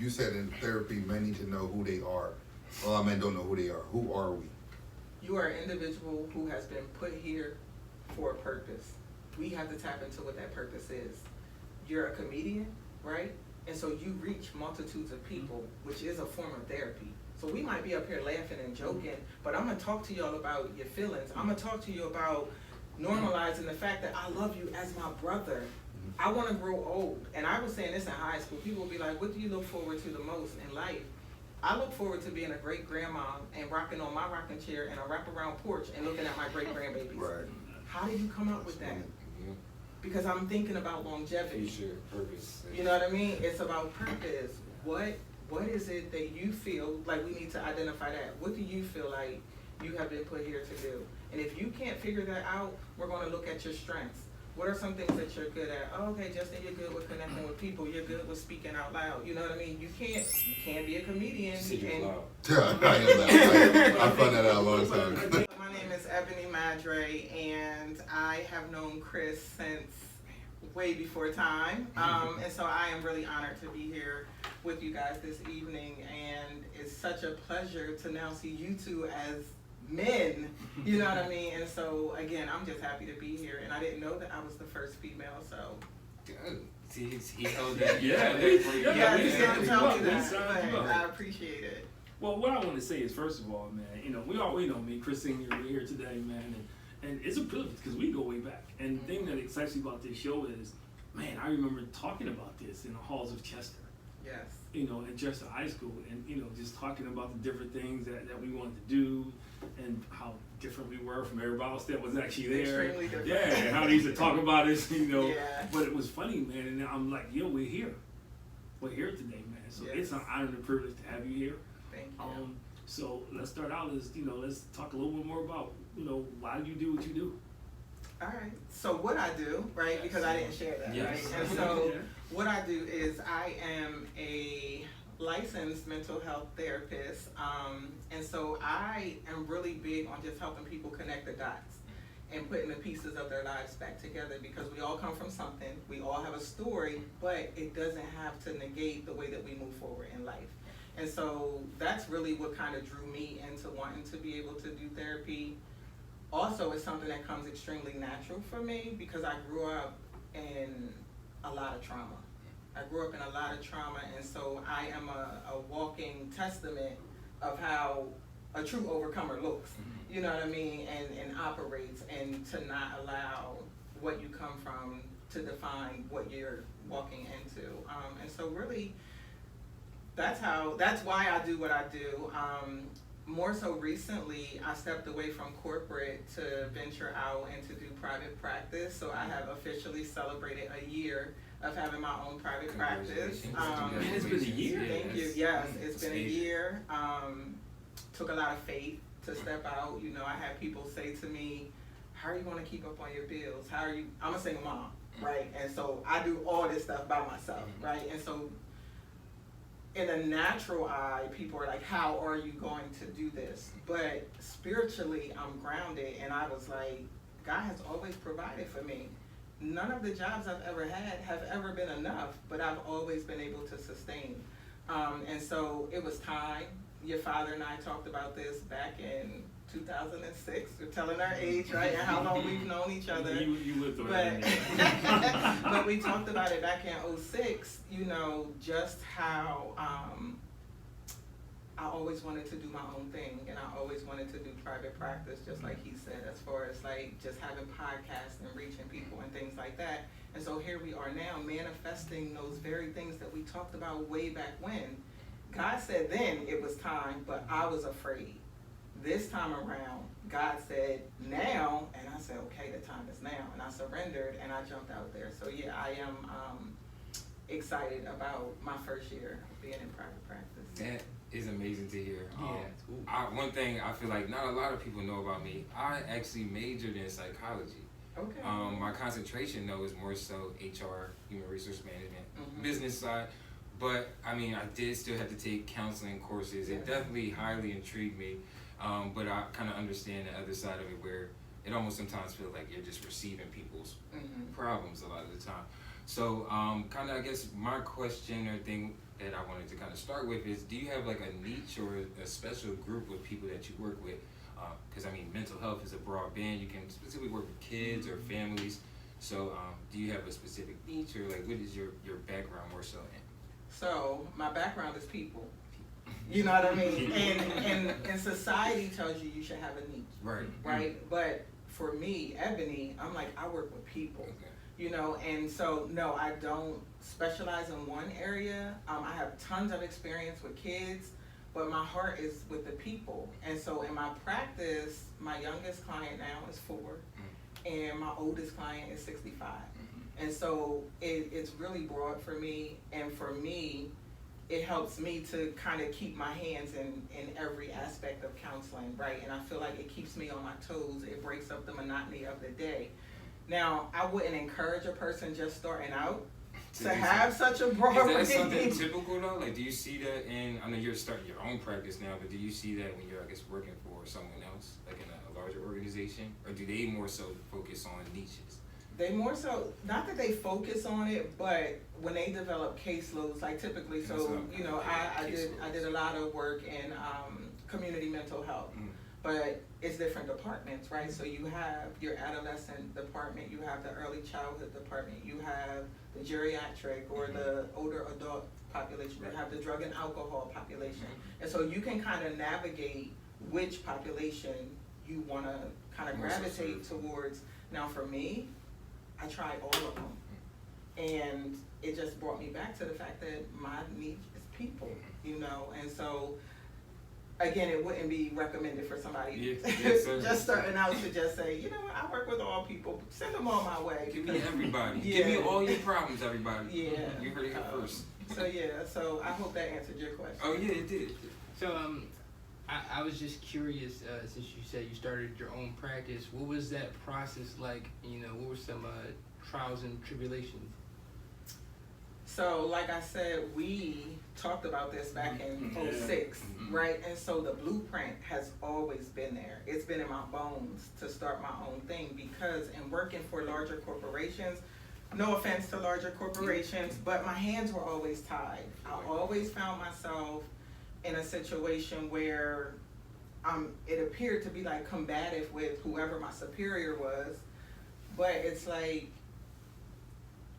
you said in therapy, men need to know who they are. A lot of men don't know who they are. Who are we? You are an individual who has been put here for a purpose. We have to tap into what that purpose is. You're a comedian, right? And so you reach multitudes of people, which is a form of therapy. So we might be up here laughing and joking, but I'm gonna talk to y'all about your feelings. I'm gonna talk to you about normalizing the fact that I love you as my brother. I wanna grow old. And I was saying this in high school. People will be like, what do you look forward to the most in life? I look forward to being a great grandma and rocking on my rocking chair and a wraparound porch and looking at my great grandbabies. Right. How did you come up with that? Because I'm thinking about longevity. Future, purpose. You know what I mean? It's about purpose. What is it that you feel like we need to identify that? What do you feel like you have been put here to do? And if you can't figure that out, we're going to look at your strengths. What are some things that you're good at? Oh, okay, Justin, you're good with connecting with people. You're good with speaking out loud. You know what I mean? You can't be a comedian. I found that out a long time. My name is Ebony Maddrey, and I have known Chris since way before time. And so I am really honored to be here with you guys this evening, and it's such a pleasure to now see you two as men, you know what I mean? And so again, I'm just happy to be here, and I didn't know that I was the first female, so. Good. See, he held that. Yeah, he didn't tell me that, but I appreciate it. Well, what I want to say is, first of all, man, you know, we know me, Chris Senior, we're here today, man, and it's a privilege because we go way back. And the thing that excites me about this show is, man, I remember talking about this in the halls of Chester. Yes. You know, at Chester High School, and you know, just talking about the different things that we wanted to do, and how different we were from everybody else that was actually there. Extremely different. Yeah, and how they used to talk about us, you know. Yeah. But it was funny, man, and I'm like, yo, we're here. We're here today, man. So Yes. it's an honor and a privilege to have you here. Thank you. So let's start out as, you know, let's talk a little bit more about, you know, why do you do what you do? All right. So what I do, right? Yes. Because I didn't share that, Yes. right? And so Yeah. what I do is I am a licensed mental health therapist, and so I am really big on just helping people connect the dots and putting the pieces of their lives back together, because we all come from something, we all have a story, but it doesn't have to negate the way that we move forward in life. And so that's really what kind of drew me into wanting to be able to do therapy. Also, it's something that comes extremely natural for me because I grew up in a lot of trauma. I grew up in a lot of trauma, and so I am a walking testament of how a true overcomer looks, you know what I mean, and operates, and to not allow what you come from to define what you're walking into. And so really, that's why I do what I do. More so recently, I stepped away from corporate to venture out and to do private practice. So I have officially celebrated a year of having my own private practice. It's been a year. Thank you. Yes, it's been a year. Took a lot of faith to step out. You know, I had people say to me, how are you going to keep up on your bills? How are you? I'm a single mom, right? And so I do all this stuff by myself, right? And so in a natural eye, people are like, how are you going to do this? But spiritually, I'm grounded, and I was like, God has always provided for me. None of the jobs I've ever had have ever been enough, but I've always been able to sustain. And so it was time. Your father and I talked about this back in 2006. We're telling our age, right, and how long we've known each other. You lived through it. But we talked about it back in 2006, you know, just how I always wanted to do my own thing, and I always wanted to do private practice, just like he said, as far as like just having podcasts and reaching people and things like that. And so here we are now manifesting those very things that we talked about way back when. God said then it was time, but I was afraid. This time around, God said now, and I said, okay, the time is now. And I surrendered, and I jumped out there. So yeah, I am excited about my first year of being in private practice. That is amazing to hear. Yeah. One thing I feel like not a lot of people know about me, I actually majored in psychology. Okay. My concentration, though, is more so HR, human resource management, business side. But, I mean, I did still have to take counseling courses. It definitely highly intrigued me. But I kind of understand the other side of it, where it almost sometimes feels like you're just receiving people's problems a lot of the time. So kind of, I guess, my question or thing that I wanted to kind of start with is, do you have like a niche or a special group of people that you work with? Because I mean, mental health is a broad band. You can specifically work with kids or families. So do you have a specific niche, or like what is your background more so in? So my background is people. You know what I mean? And society tells you should have a niche. Right. Right? But for me, Ebony, I'm like, I work with people. Okay. You know, and so no, I don't specialize in one area. I have tons of experience with kids, but my heart is with the people. And so in my practice, my youngest client now is 4, and my oldest client is 65. And so it's really broad for me, and for me, it helps me to kind of keep my hands in every aspect of counseling, right? And I feel like it keeps me on my toes. It breaks up the monotony of the day. Now, I wouldn't encourage a person just starting out to have such a broad range. Is that something typical though? Like, do you see that in, I know you're starting your own practice now, but do you see that when you're, I guess, working for someone else, like in a larger organization? Or do they more so focus on niches? They more so, not that they focus on it, but when they develop caseloads, like typically, so, you know, I did a lot of work in community mental health. But it's different departments, right? So you have your adolescent department, you have the early childhood department, you have the geriatric or the older adult population, you have the drug and alcohol population. And so you can kind of navigate which population you want to kind of gravitate towards. Now for me, I tried all of them. And it just brought me back to the fact that my niche is people, you know? And so, again, it wouldn't be recommended for somebody just starting out to just say, you know what, I work with all people, send them all my way. Give me everybody. Yeah. Give me all your problems, everybody. Yeah. You heard it here first. So I hope that answered your question. Oh yeah, it did. So I was just curious, since you said you started your own practice, what was that process like? You know, what were some trials and tribulations? So, like I said, we talked about this back in 06, right? And so the blueprint has always been there. It's been in my bones to start my own thing, because in working for larger corporations, no offense to larger corporations, but my hands were always tied. I always found myself in a situation where it appeared to be like combative with whoever my superior was, but it's like,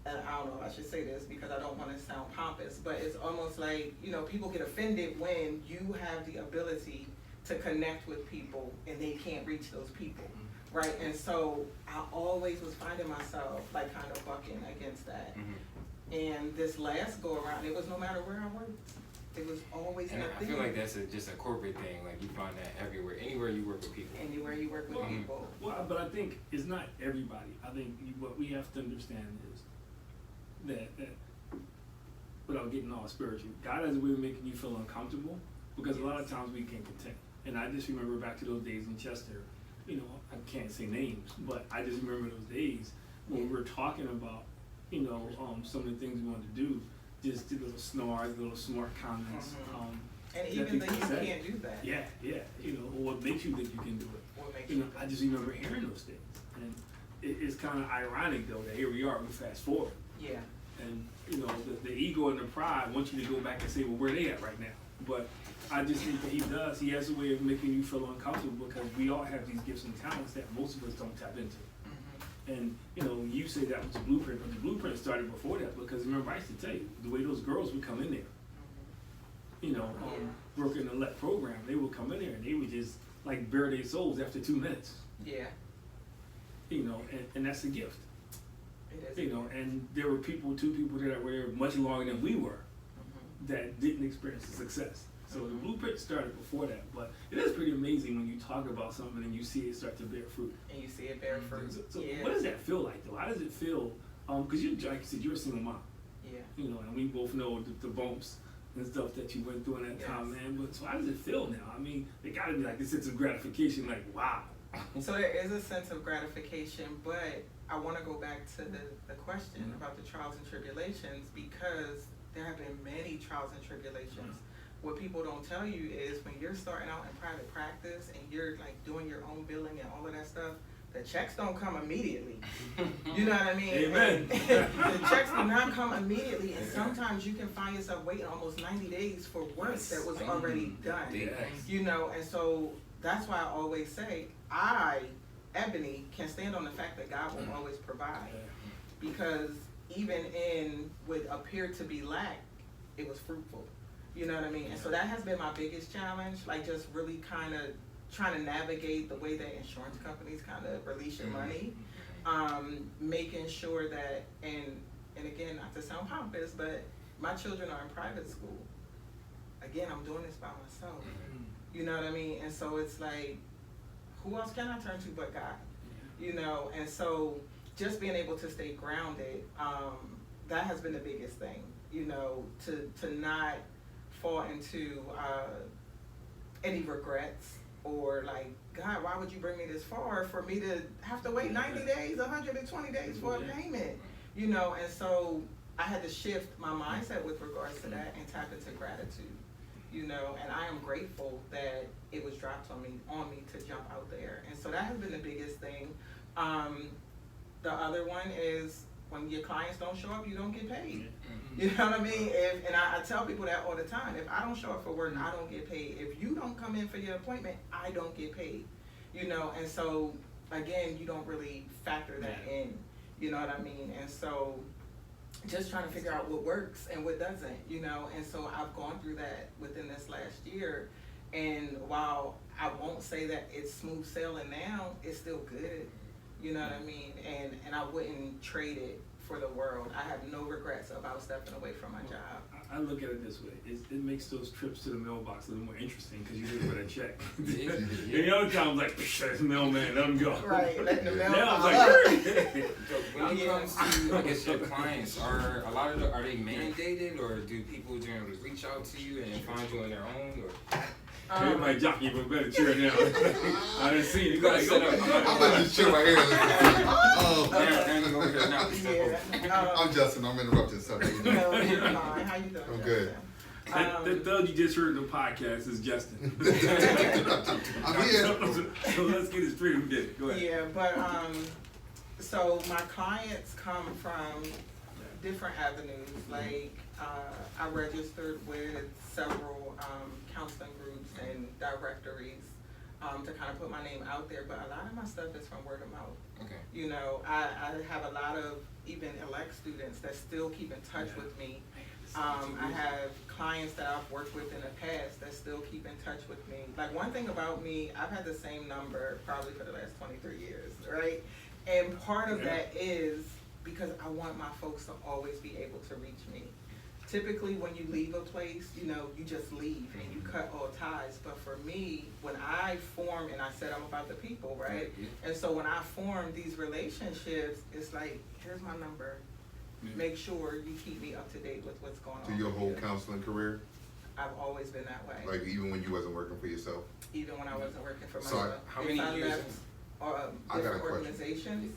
and I don't know if I should say this because I don't want to sound pompous, but it's almost like, you know, people get offended when you have the ability to connect with people and they can't reach those people, right? And so I always was finding myself like kind of bucking against that. And this last go around, it was no matter where I worked. It was always And a I thing. feel like that's just a corporate thing. Like, you find that everywhere, anywhere you work with people. Anywhere you work with people. Well, but I think it's not everybody. I think what we have to understand is that without getting all spiritual, God has a way of making you feel uncomfortable, because a lot of times we can't contain. And I just remember back to those days in Chester, you know, I can't say names, but I just remember those days when we were talking about, you know, some of the things we wanted to do, just the little snarls, little smart comments. And even though you can't do that. Yeah, you know, or what makes you think you can do it. What makes You know, I just remember hearing those things. And it's kind of ironic, though, that here we are, we fast forward. Yeah. And, you know, the ego and the pride want you to go back and say, well, where are they at right now? But I just think that he has a way of making you feel uncomfortable, because we all have these gifts and talents that most of us don't tap into. And, you know, you say that was the blueprint, but the blueprint started before that, because remember, I used to tell you, the way those girls would come in there, you know, working the LET program, they would come in there and they would just, like, bare their souls after 2 minutes. Yeah. You know, and that's a gift. It is. You know, and there were two people that were there much longer than we were, that didn't experience the success. So the blueprint started before that, but it is pretty amazing when you talk about something and you see it start to bear fruit. And you see it bear fruit. So what does that feel like, though? How does it feel? Because you, like you said, you're a single mom. Yeah. You know, and we both know the bumps and stuff that you went through in that time, man. But so how does it feel now? I mean, it got to be like this sense of gratification, like, wow. So there is a sense of gratification, but I want to go back to the question about the trials and tribulations, because there have been many trials and tribulations. What people don't tell you is when you're starting out in private practice and you're like doing your own billing and all of that stuff, the checks don't come immediately. You know what I mean? Amen. The checks do not come immediately, and sometimes you can find yourself waiting almost 90 days for work that was already done. Yes. You know, and so that's why I always say, Ebony, can stand on the fact that God will always provide. Because even in what appeared to be lack, it was fruitful. You know what I mean? And so that has been my biggest challenge, like just really kind of trying to navigate the way that insurance companies kind of release your money, making sure that, and again, not to sound pompous, but my children are in private school. Again, I'm doing this by myself. You know what I mean? And so it's like, who else can I turn to but God? You know, and so just being able to stay grounded, that has been the biggest thing, you know, to not fall into any regrets or like, God, why would you bring me this far for me to have to wait 90 days, 120 days for a payment? You know, and so I had to shift my mindset with regards to that and tap into gratitude, you know, and I am grateful that it was dropped on me to jump out there. And so that has been the biggest thing. The other one is when your clients don't show up, you don't get paid. You know what I mean? And I tell people that all the time. If I don't show up for work, I don't get paid. If you don't come in for your appointment, I don't get paid. You know, and so, again, you don't really factor that in. You know what I mean? And so, just trying to figure out what works and what doesn't, you know? And so, I've gone through that within this last year. And while I won't say that it's smooth sailing now, it's still good. You know what I mean? And I wouldn't trade it for the world. I have no regrets about stepping away from my job. I look at it this way. It makes those trips to the mailbox a little more interesting because you live with a check. And the other times, like, that's the mailman, let him go. Right, letting the mail Now come it's up. like, When it comes to, I guess, your clients, are a lot of are they mandated, or do people generally reach out to you and find you on their own? Or everybody jockey for a better chair now. I didn't see it. You gotta set up. I'm about to chill right here. Aaron over here now. Yeah. I'm Justin. I'm interrupting something. No, you're fine. How you doing? I'm good. The thug you just heard in the podcast is Justin. I'm here. So let's get it straight. Who did it? Go ahead. Yeah, but so my clients come from different avenues. Like I registered with several counseling groups and directories to kind of put my name out there. But a lot of my stuff is from word of mouth. Okay. You know, I have a lot of even elect students that still keep in touch with me. I have clients that I've worked with in the past that still keep in touch with me. Like one thing about me, I've had the same number probably for the last 23 years, right? And part of that is because I want my folks to always be able to reach me. Typically when you leave a place, you know, you just leave and you cut all ties. But for me, when I form, and I said I'm about the people, right? And so when I form these relationships, it's like, here's my number. Make sure you keep me up to date with what's going on. To your whole counseling career? I've always been that way. Like even when you wasn't working for yourself? Even when I wasn't working for So myself. how many years? I got a Different question. organizations.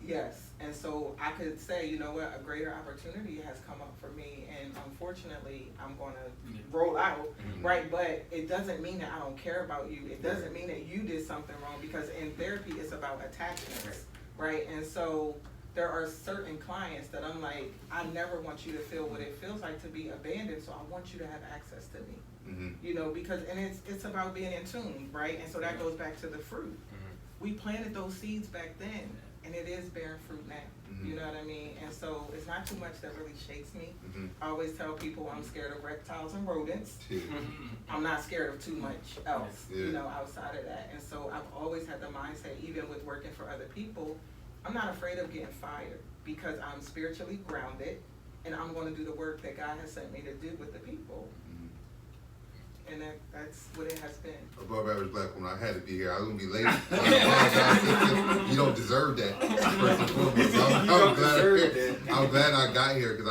Yes, and so I could say, you know what, a greater opportunity has come up for me, and unfortunately, I'm gonna roll out, right? But it doesn't mean that I don't care about you. It doesn't mean that you did something wrong, because in therapy, it's about attachments, right? And so there are certain clients that I'm like, I never want you to feel what it feels like to be abandoned, so I want you to have access to me. You know, because, and it's about being in tune, right? And so that goes back to the fruit. We planted those seeds back then, and it is bearing fruit now. You know what I mean? And so it's not too much that really shakes me. I always tell people I'm scared of reptiles and rodents. I'm not scared of too much else, you know, outside of that. And so I've always had the mindset, even with working for other people, I'm not afraid of getting fired because I'm spiritually grounded and I'm going to do the work that God has sent me to do with the people. And that's what it has been. Above average black woman, I had to be here. I was gonna be late. I apologize. You don't deserve that. First and foremost. I'm glad I got here because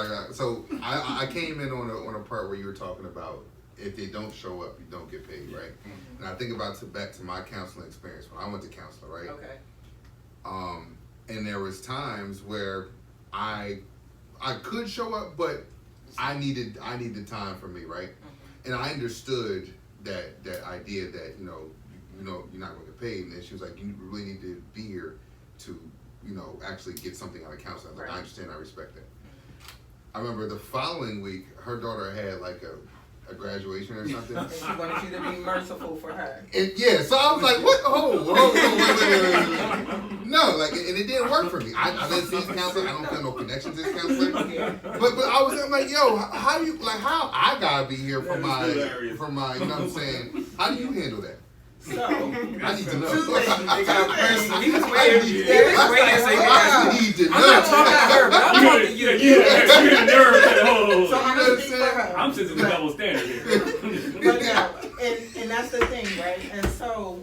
I came in on a part where you were talking about if they don't show up, you don't get paid, right? And I think about back to my counseling experience when I went to counselor, right? Okay. And there was times where I could show up, but I needed time for me, right? And I understood that idea that, you know, you're not going to get paid. And then she was like, you really need to be here to, actually get something out of counseling. I was like, I understand, I respect that. I remember the following week, her daughter had like a graduation or something. And she wanted you to be merciful for her. And yeah, so I was like, what? Wait. No, like, and it didn't work for me. I didn't see this counselor. I don't feel no connection to this counselor. Yeah. But I'm like, yo, how do you, like, how I gotta be here for my, you know what I'm saying? How do you handle that? So, I need to know. two things. He was waiting. He was waiting to say that. I need to know. I'm not talking to her, but I'm talking to you. You're a nerd. So I'm gonna speak for her. I'm sitting in the double standard here. But no, and that's the thing, right? And so,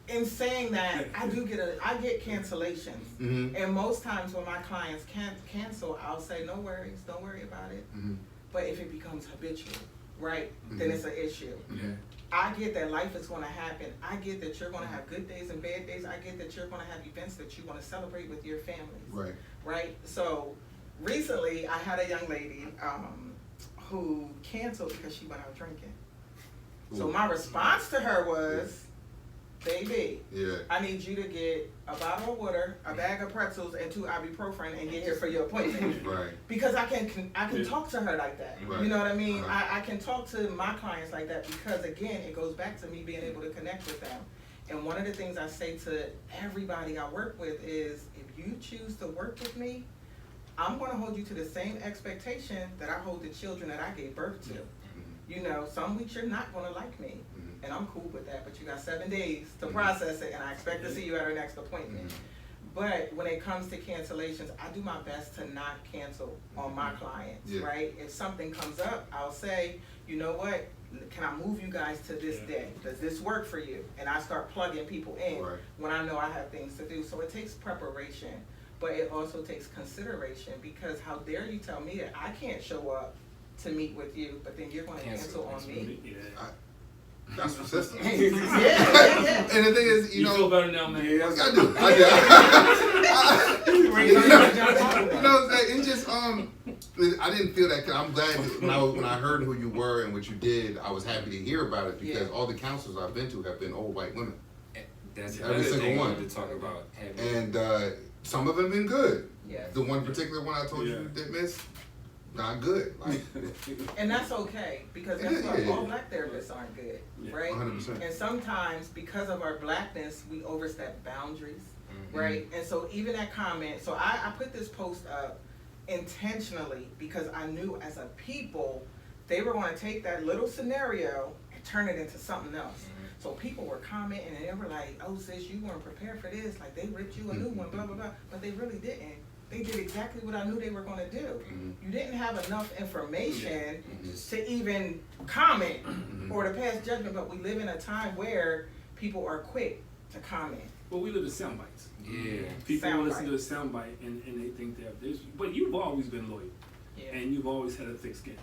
in saying that, I get cancellations, and most times when my clients can't cancel, I'll say, no worries, don't worry about it. But if it becomes habitual, right, then it's an issue. I get that life is going to happen. I get that you're going to have good days and bad days. I get that you're going to have events that you want to celebrate with your families. Right. Right? So recently I had a young lady who canceled because she went out drinking. So my response to her was, baby, I need you to get a bottle of water, a bag of pretzels, and 2 ibuprofen and get here for your appointment. Right. Because I can talk to her like that. Right. You know what I mean? I can talk to my clients like that because, again, it goes back to me being able to connect with them. And one of the things I say to everybody I work with is, if you choose to work with me, I'm going to hold you to the same expectation that I hold the children that I gave birth to. Some weeks you're not going to like me. And I'm cool with that, but you got 7 days to process it, and I expect to see you at our next appointment. But when it comes to cancellations, I do my best to not cancel on my clients, right? If something comes up, I'll say, you know what, can I move you guys to this day? Does this work for you? And I start plugging people in when I know I have things to do. So it takes preparation, but it also takes consideration, because how dare you tell me that I can't show up to meet with you, but then you're going to cancel on me? That's persistent. Yeah. And the thing is, you feel better now, man. I do. It's just I didn't feel that. I'm glad that when I heard who you were and what you did, I was happy to hear about it, because all the counselors I've been to have been old white women. That's every single one to talk about. And some of them been good. Yes. The one particular one I told you did miss, not good. Like, and that's okay, because that's why all black therapists aren't good, right? 100%. And sometimes because of our blackness, we overstep boundaries, right? And so even that comment, so I put this post up intentionally because I knew as a people, they were going to take that little scenario and turn it into something else. So people were commenting and they were like, oh sis, you weren't prepared for this, like they ripped you a new one, blah, blah, blah, but they really didn't. They did exactly what I knew they were going to do. You didn't have enough information to even comment or to pass judgment, but we live in a time where people are quick to comment. Well, we live in sound bites. Yeah. People listen to a sound bite and they think they're this, but you've always been loyal. And you've always had a thick skin.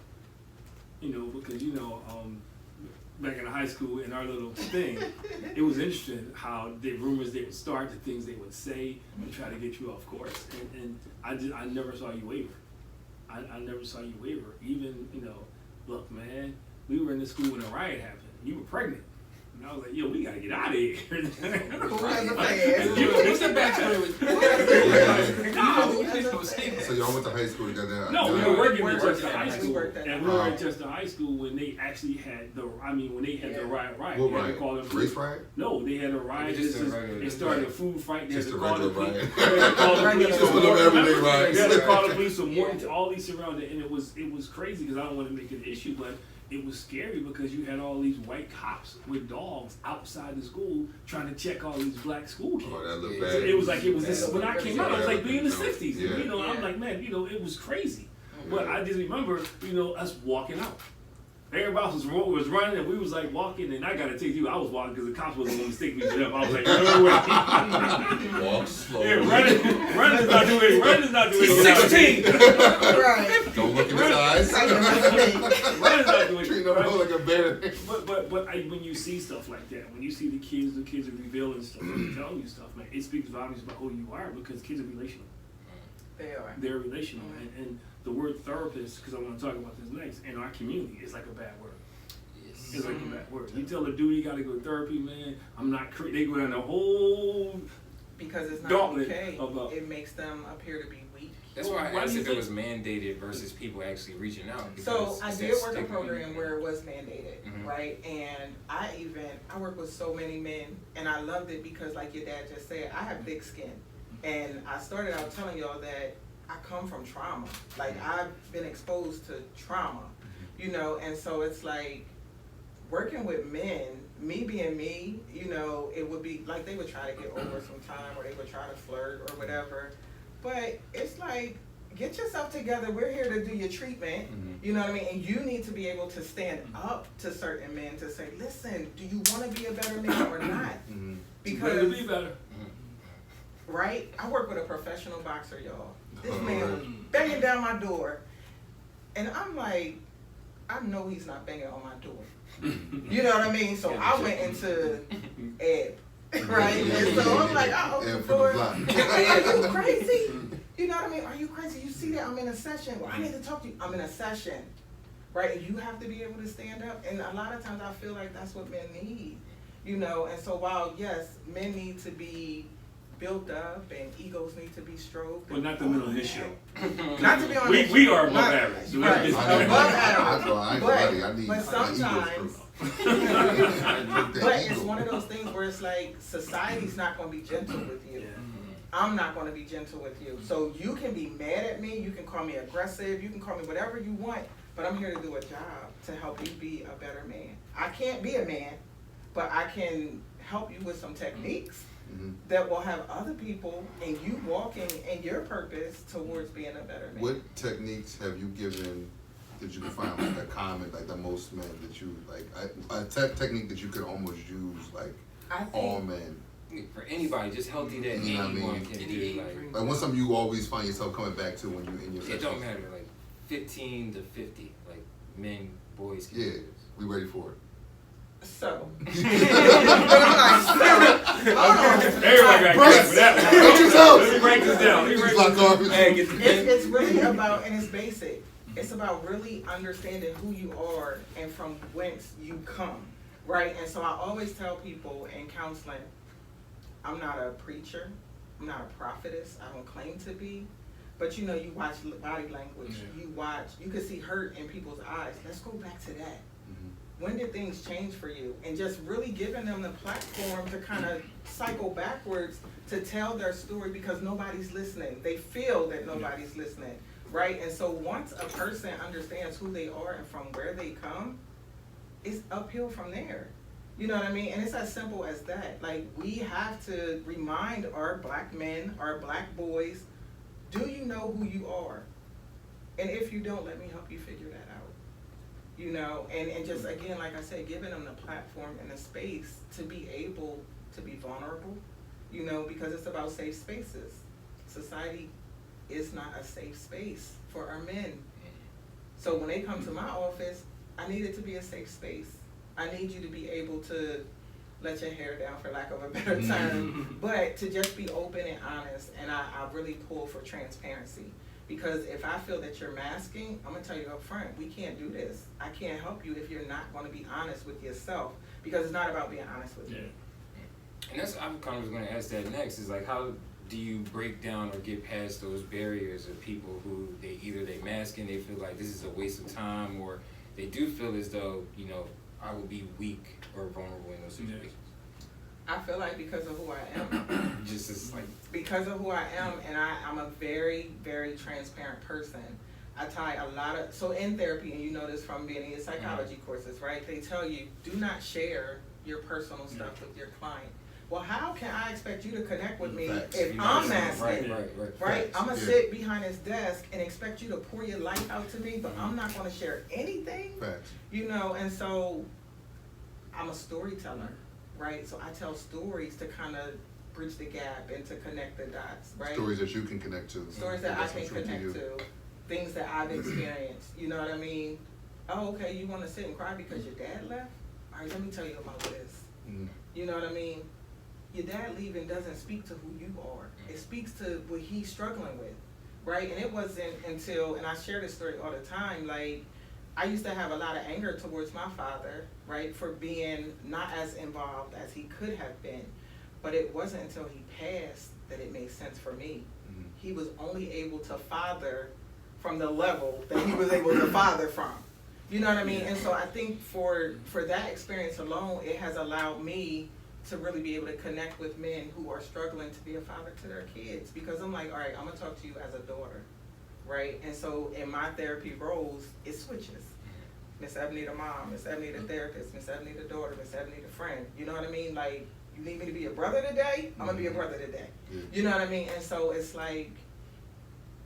Because back in high school, in our little thing, it was interesting how the rumors they would start, the things they would say, and try to get you off course. And I never saw you waver. I never saw you waver. Even, look, man, we were in the school when a riot happened. You were pregnant. And I was like, yo, we gotta get out of here. What's the backstory with So y'all went to high school together? No, we were working at Chester High School. And we were at Chester High School when they actually had the riot. What riot? Race riot? No, they had a riot. They started a food fight. They had Just to a call the regular police. riot. Just one of them everyday riots. They had to call the police for Morton, all these surrounding, and it was crazy because I don't want to make it an issue, but it was scary because you had all these white cops with dogs outside the school trying to check all these black school kids. Oh, that looked So bad. it was like when I came out, it was like being in the 60s. Yeah. I'm like, man, it was crazy. But I just remember, us walking out. Everybody was running, and we was like walking, and I gotta take you. I was walking because the cops wasn't gonna mistake me for them. I was like, no way. Walk slow. Yeah, running is not doing it. Running is not doing it. 16. Right. Don't look in his eyes. Running is not doing Treat it. him like a bear. But when you see stuff like that, when you see the kids are revealing stuff, and telling you stuff, man, it speaks volumes about who you are, because kids are relational. They are. They're relational, and the word therapist, because I want to talk about this next, in our community is like a bad word. Yes. It's like the back word. You tell a dude you gotta go to therapy, man. I'm not crazy. They go down the whole. Because it's not Gauntlet okay. of, It makes them appear to be weak. That's why I Why asked do you if it think- was mandated versus people actually reaching out. So because I it's did that work a stigma. program where it was mandated, Mhm. right? And I work with so many men, and I loved it because, like your dad just said, I have thick skin, and I started out telling y'all that I come from trauma. Like I've been exposed to trauma, you know, and so it's like working with men, me being me, you know, it would be like they would try to get over some time, or they would try to flirt or whatever, but it's like, get yourself together. We're here to do your treatment. Mhm. You know what I mean? And you need to be able to stand up to certain men to say, listen, do you want to be a better man or not? Mhm. Better Because, be better. right? I work with a professional boxer, y'all. This Oh, man right. banging down my door. And I'm like, I know he's not banging on my door. You know what I mean? So I went into Ed, right? And so I'm like, I opened And the from door. the block. Are you crazy? You know what I mean? Are you crazy? You see that I'm in a session. Well, I need to talk to you. I'm in a session, right? And you have to be able to stand up. And a lot of times I feel like that's what men need, you know? And so while, yes, men need to be built up and egos need to be stroked. But not the mental issue. Not to be on We are above average. So let's Right. get- I Above ain't average. gonna lie, I need But my sometimes, ego but it's one of those things where it's like society's not going to be gentle with you. I'm not going to be gentle with you. So you can be mad at me, you can call me aggressive, you can call me whatever you want, but I'm here to do a job to help you be a better man. I can't be a man, but I can help you with some techniques Mhm. that will have other people and you walking in your purpose towards being a better man. What techniques have you given that you can find like a common, like the most men that you like a technique that you could almost use like I all think men? For anybody, just healthy that You know what I anyone mean? can Any do. age Like, range. Like what's something you always find yourself coming back to when you in your it sessions? don't matter. Like 15 to 50, like men, boys can Yeah, do this. we ready for it. so. But I'm like, so, hold on. Everybody got Break- clap for that one. break yourself. Let me break this down. Let me break Block this down. garbage. Hey, get the It's really about, and it's basic, it's about really understanding who you are and from whence you come, right? And so I always tell people in counseling, I'm not a preacher, I'm not a prophetess, I don't claim to be, but you know, you watch body language, you can see hurt in people's eyes. Let's go back to that. When did things change for you? And just really giving them the platform to kind of cycle backwards to tell their story because nobody's listening. They feel that nobody's listening, right? And so once a person understands who they are and from where they come, it's uphill from there. You know what I mean? And it's as simple as that. Like, we have to remind our black men, our black boys, do you know who you are? And if you don't, let me help you figure that out. You know, and just again, like I said, giving them the platform and the space to be able to be vulnerable, you know, because it's about safe spaces. Society is not a safe space for our men. So when they come to my office, I need it to be a safe space. I need you to be able to let your hair down, for lack of a better term, but to just be open and honest. And I really pull for transparency. Because if I feel that you're masking, I'm gonna tell you up front, we can't do this. I can't help you if you're not gonna be honest with yourself. Because it's not about being honest with you. And that's, I kind of was going to ask that next, is like, how do you break down or get past those barriers of people who they mask and they feel like this is a waste of time, or they do feel as though, you know, I will be weak or vulnerable in those situations. I feel like because of who I am. Just as like, Because of who I am, and I'm a very, very transparent person. I tie a lot of, so in therapy, and you know this from being in your psychology courses, right? They tell you, do not share your personal stuff with your client. Well, how can I expect you to connect with me Facts. if you know, I'm masking? right. Right? Facts, I'm gonna yeah. sit behind his desk and expect you to pour your life out to me, but I'm not gonna share anything. Facts. You know, and so I'm a storyteller, right? So I tell stories to kind of bridge the gap and to connect the dots, right? Stories that you can connect to. Stories that I That's can what's true connect you. to, things that I've experienced, you know what I mean? Oh, okay, you wanna sit and cry because your dad left? All right, let me tell you about this. Mhm. You know what I mean? Your dad leaving doesn't speak to who you are. It speaks to what he's struggling with, right? And it wasn't until, and I share this story all the time, like, I used to have a lot of anger towards my father, right, for being not as involved as he could have been. But it wasn't until he passed that it made sense for me. Mm-hmm. He was only able to father from the level that he was able to father from. You know what I mean? And so I think for that experience alone, it has allowed me to really be able to connect with men who are struggling to be a father to their kids. Because I'm like, all right, I'm gonna talk to you as a daughter, right? And so in my therapy roles, it switches. Miss Ebony the mom, Miss Ebony the therapist, Miss Ebony the daughter, Miss Ebony the friend. You know what I mean? Like, you need me to be a brother today? I'm gonna be a brother today. Yeah. You know what I mean? And so it's like,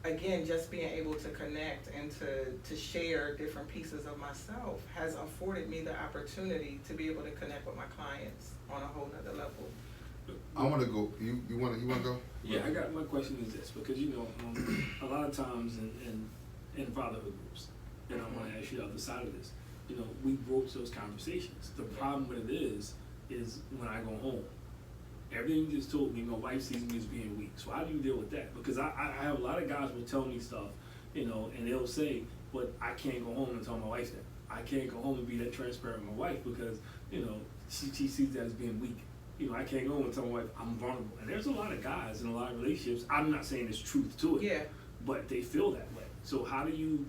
again, just being able to connect and to share different pieces of myself has afforded me the opportunity to be able to connect with my clients on a whole nother level. I want to go. You want to go? Yeah, I got, my question is this, because you know, a lot of times in fatherhood groups, and I want to ask you the other side of this, you know, we broach those conversations. The problem with it is when I go home, everything you just told me, my wife sees me as being weak. So how do you deal with that? Because I have a lot of guys will tell me stuff, you know, and they'll say, but I can't go home and tell my wife that. I can't go home and be that transparent with my wife because, you know, she sees that as being weak. You know, I can't go home and tell my wife I'm vulnerable. And there's a lot of guys in a lot of relationships, I'm not saying there's truth to it, Yeah. but they feel that way. So how do you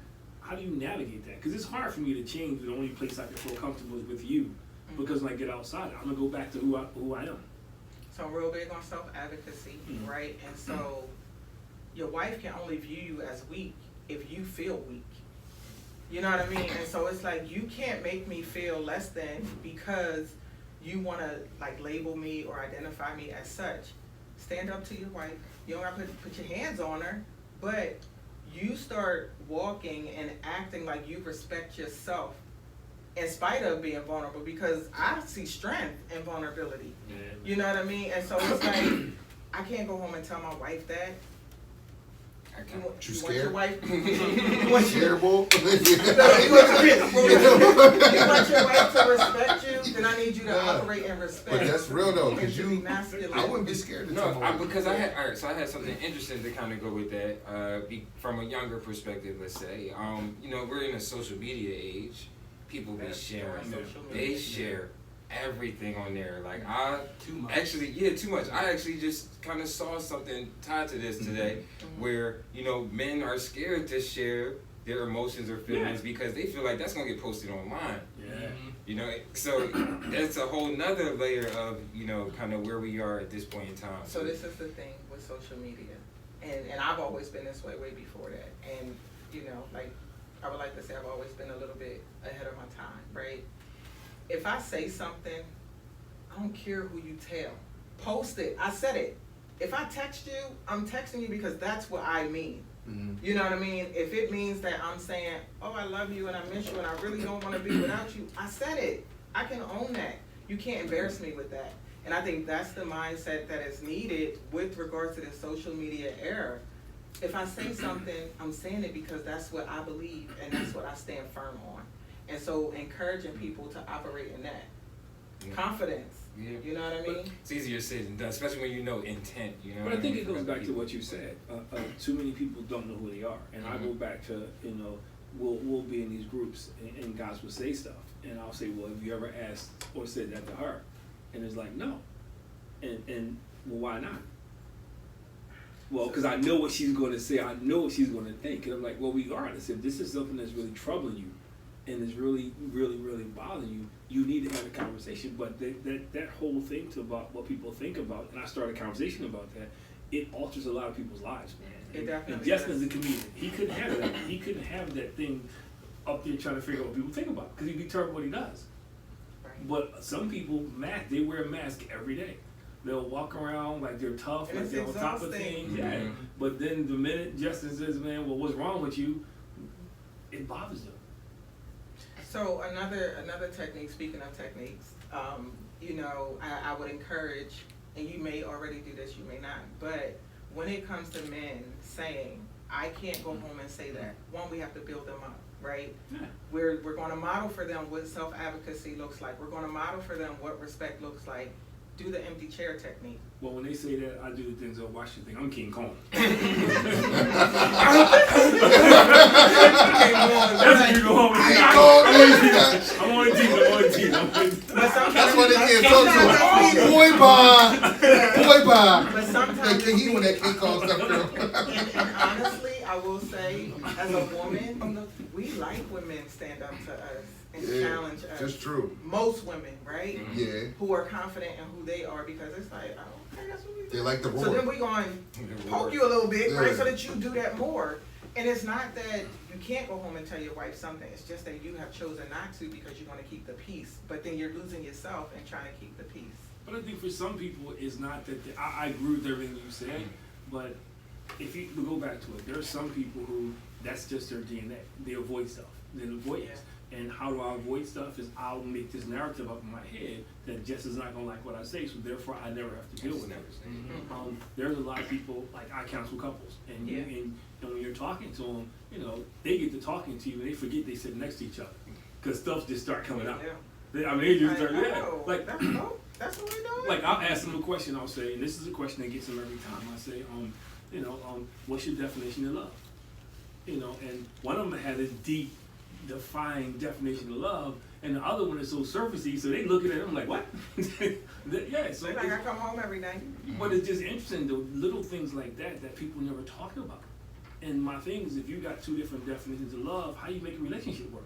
navigate that? Because it's hard for me to change. The only place I can feel comfortable is with you. Because when I get outside, I'm gonna go back to who I am. So I'm real big on self-advocacy, right? And so your wife can only view you as weak if you feel weak. You know what I mean? And so it's like, you can't make me feel less than because you want to like label me or identify me as such. Stand up to your wife. You don't have to put your hands on her, but you start walking and acting like you respect yourself in spite of being vulnerable, because I see strength in vulnerability. Yeah. You know what I mean? And so it's like, I can't go home and tell my wife that. I You can't. want You your scared? wife? You Shareable? want your wife to respect you? Then I need you to Yeah. operate in respect. But that's real though, And because to be you, masculine. I wouldn't be scared to tell No, my wife. because I had so I had something interesting to kind of go with that. From a younger perspective, let's say, you know, we're in a social media age. People be That's sharing. social They media. share everything on there. Like Too much. actually, yeah, too much. I actually just kind of saw something tied to this today, where you know men are scared to share their emotions or feelings because they feel like that's gonna get posted online. Yeah. You know, so that's a whole nother layer of, you know, kind of where we are at this point in time. So this is the thing with social media, and I've always been this way before that. And you know, like I would like to say, I've always been a little bit ahead of my time, right? If I say something, I don't care who you tell. Post it. I said it. If I text you, I'm texting you because that's what I mean. You know what I mean? If it means that I'm saying, oh, I love you and I miss you and I really don't want to be without you, I said it. I can own that. You can't embarrass me with that. And I think that's the mindset that is needed with regards to the social media era. If I say something, I'm saying it because that's what I believe and that's what I stand firm on. And so encouraging people to operate in that. Confidence. Yeah. You know what I mean? It's easier said than done, especially when you know intent. You know. But what I think mean, it for goes other back to people. what you said. Too many people don't know who they are, and I go back to, you know, we'll be in these groups and guys will say stuff, and I'll say, well, have you ever asked or said that to her? And it's like, no. And well, why not? Well, because I know what she's going to say. I know what she's going to think. And I'm like, well, regardless, if this is something that's really troubling you and is really, really, really bothering you, you need to have a conversation. But that whole thing about what people think about, and I started a conversation about that, it alters a lot of people's lives, man. It definitely and Justin does. is a comedian. He couldn't have that. He couldn't have that thing up there trying to figure out what people think about, because he'd be terrible what he does. Right. But some people, they wear a mask every day. They'll walk around like they're tough, And like it's they're on top of exhausting. things. Yeah. But then the minute Justin says, man, well, what's wrong with you? It bothers them. So another technique, speaking of techniques, you know, I would encourage, and you may already do this, you may not, but when it comes to men saying, I can't go home and say that, one, we have to build them up, right? Yeah. We're going to model for them what self-advocacy looks like. We're going to model for them what respect looks like. do the empty chair technique. Well, when they say that, I do the Denzel Washington thing. I'm King Kong. That's what you go home and I'm on the team. That's why they can't talk to him. Boy, bye. But sometimes He when that King Kong stuff and honestly, I will say, as a woman, we like when men stand up to us and challenge us. That's true. Most women, right? Yeah. Who are confident in who they are because it's like, oh, okay, that's what we do. They like the roar. So then we're going to poke you a little bit, right, so that you do that more. And it's not that you can't go home and tell your wife something. It's just that you have chosen not to because you want to keep the peace. But then you're losing yourself and trying to keep the peace. But I think for some people, it's not that I agree with everything you said, but if you go back to it, there are some people who that's just their DNA. They avoid stuff. They avoid it. And how do I avoid stuff is I'll make this narrative up in my head that Jess is not going to like what I say, so therefore I never have to deal with it. There's a lot of people, like I counsel couples, and and when you're talking to them, they get to talking to you and they forget they sit next to each other because stuff just start coming out. They just start, like that's what we're doing. Like I'll ask them a question. I'll say, and this is a question that gets them every time. I say, what's your definition of love? And one of them had a deep, defined definition of love, and the other one is so surfacey. So they look at it, I'm like, what? So they like I come home every night. But it's just interesting, the little things like that people never talk about. And my thing is, if you got two different definitions of love, how you make a relationship work?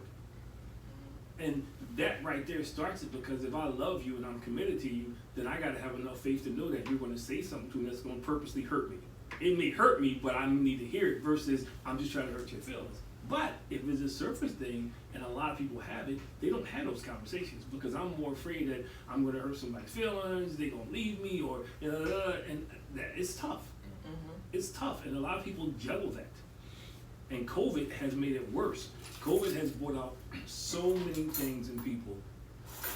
And that right there starts it, because if I love you and I'm committed to you, then I got to have enough faith to know that you're going to say something to me that's going to purposely hurt me. It may hurt me, but I need to hear it versus I'm just trying to hurt your feelings. But if it's a surface thing, and a lot of people have it, they don't have those conversations because I'm more afraid that I'm going to hurt somebody's feelings, they're going to leave me, or and that it's tough. It's tough, and a lot of people juggle that. And COVID has made it worse. COVID has brought out so many things in people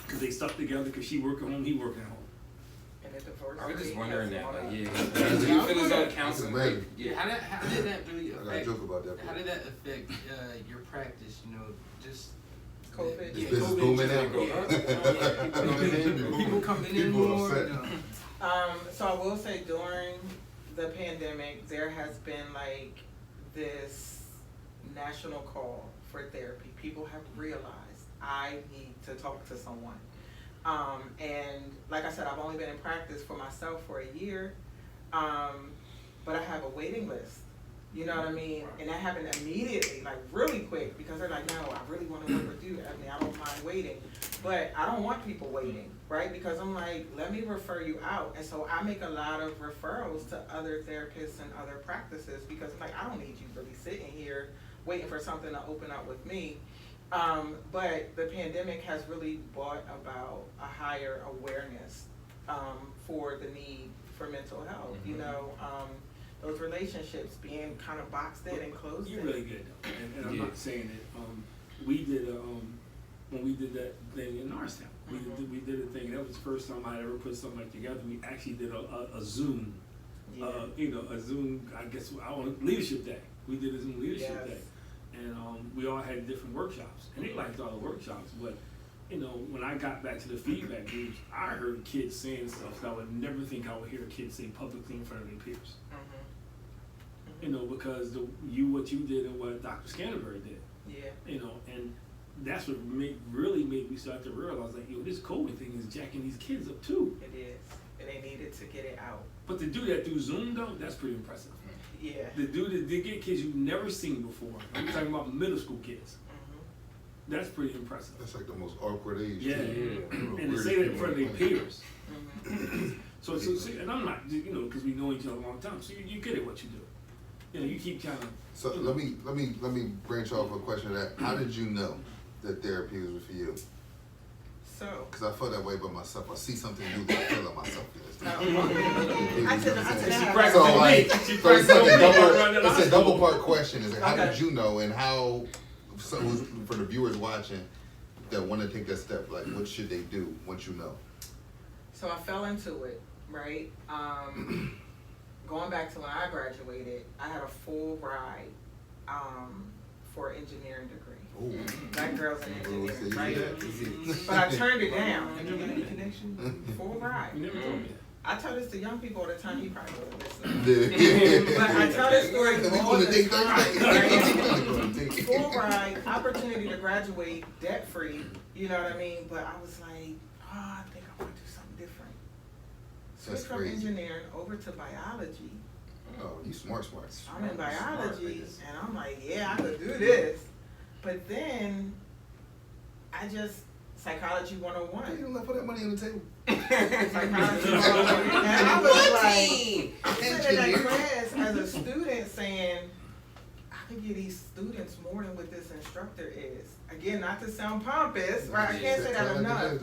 because they stuck together because she working home, he working at home. And the divorce I was just rate wondering has that, gone like, up. do you feel as though counseling? Right. Yeah. How did that really I got a affect? joke about that. How did that affect your practice? Just COVID. This business booming now. People coming in People more. upset. So I will say during the pandemic, there has been like this national call for therapy. People have realized I need to talk to someone. And like I said, I've only been in practice for myself for a year, but I have a waiting list. You know what I mean? And that happened immediately, like really quick, because they're like, no, I really want to work with you, Ebony. I don't mind waiting. But I don't want people waiting, right? Because I'm like, let me refer you out. And so I make a lot of referrals to other therapists and other practices because I'm like, I don't need you really sitting here waiting for something to open up with me. But the pandemic has really brought about a higher awareness for the need for mental health. You know, those relationships being kind of boxed in and closed in. You're really good, and I'm not saying it. We did when we did that thing in Norristown. We did a thing. That was the first time I ever put something like together. We actually did a Zoom, a Zoom. I guess leadership day. We did a Zoom leadership day, and we all had different workshops, and they liked all the workshops. But when I got back to the feedback groups, I heard kids saying stuff that I would never think I would hear kids say publicly in front of their peers. Because what you did and what Dr. Scanterbury did. Yeah. And that's what really made me start to realize, like, this COVID thing is jacking these kids up too. It is. And they needed to get it out. But to do that through Zoom, though, that's pretty impressive. Yeah. To get kids you've never seen before. I'm talking about middle school kids. That's pretty impressive. That's like the most awkward age. Yeah. And to say that in front of their peers. So, and I'm not, because we know each other a long time, so you get at what you do. You keep kind of. So let me branch off a question of that. How did you know that therapy was for you? So. Because I felt that way about myself. I see something new that I feel about myself. It's a double part question. Is like, how did you know, and how? So for the viewers watching that want to take that step, like, what should they do once you know? So I fell into it, right? Going back to when I graduated, I had a full ride for engineering degree. Ooh. Black girls in Oh, engineering, see, right? yeah. But I turned it down. connection? Full ride. You never told me that. I tell this to young people all the time. He probably wasn't listening. Yeah. But I tell this story We all gonna the date time. Thursday. Right? Full ride, opportunity to graduate debt free. You know what I mean? But I was like, I think I want to do something different. Switch That's from crazy. engineering over to biology. Oh, you smart. I'm in biology, niggas. and I'm like, yeah, I could do this. But then, psychology Why 101. you left all that money on the table? Psychology 101. And I was like, I'm sitting in that class as a student saying, I could give these students more than what this instructor is. Again, not to sound pompous, right? I can't say that enough.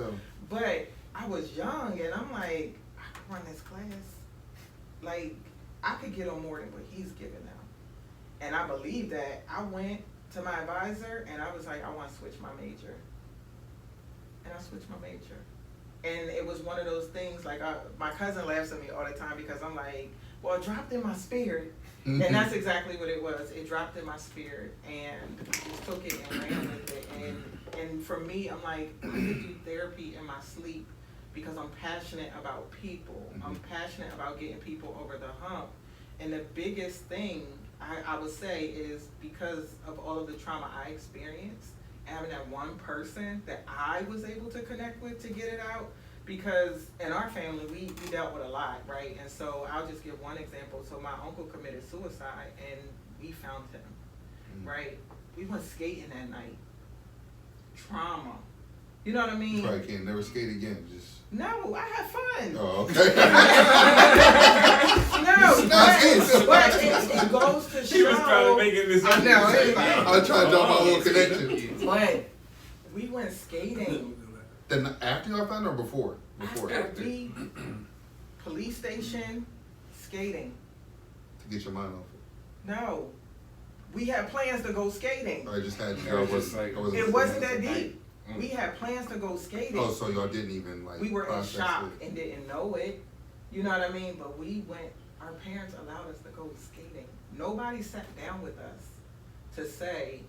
But I was young, and I'm like, I could run this class. Like, I could get on more than what he's giving now. And I believe that. I went to my advisor, and I was like, I want to switch my major. And I switched my major. And it was one of those things, like, my cousin laughs at me all the time because I'm like, well, it dropped in my spirit. And that's exactly what it was. It dropped in my spirit, and I just took it and ran with it. And for me, I'm like, I could do therapy in my sleep because I'm passionate about people. I'm passionate about getting people over the hump. And the biggest thing I would say is because of all of the trauma I experienced, having that one person that I was able to connect with to get it out. Because in our family, we dealt with a lot, right? And so I'll just give one example. So my uncle committed suicide, and we found him, right? We went skating that night. Trauma. You know what I mean? You probably can't never skate again. Just No, I had fun. oh, okay. But it goes to show. He was trying to make it this. I know. I was trying to draw my own connection. But we went skating. Then after y'all found or before? Before. After we, police station, skating. To get your mind off it. No. We had plans to go skating. I just had. Yeah, it was like- It wasn't that deep. We had plans to go skating. Oh, so y'all didn't even like. We were in process shock it. and didn't know it. You know what I mean? But we went, our parents allowed us to go skating. Nobody sat down with us to say,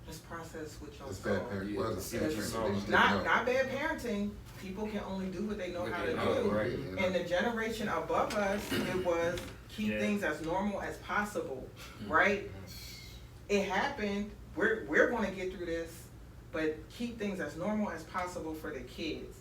let's process what y'all It's saw. bad parenting. Well, it's See bad what you parenting. saw. They just didn't Not know. not bad parenting. People can only do what they know What how they to know, do. right. And the generation above us, it was keep Yeah. things as normal as possible, right? It happened. We're going to get through this, but keep things as normal as possible for the kids.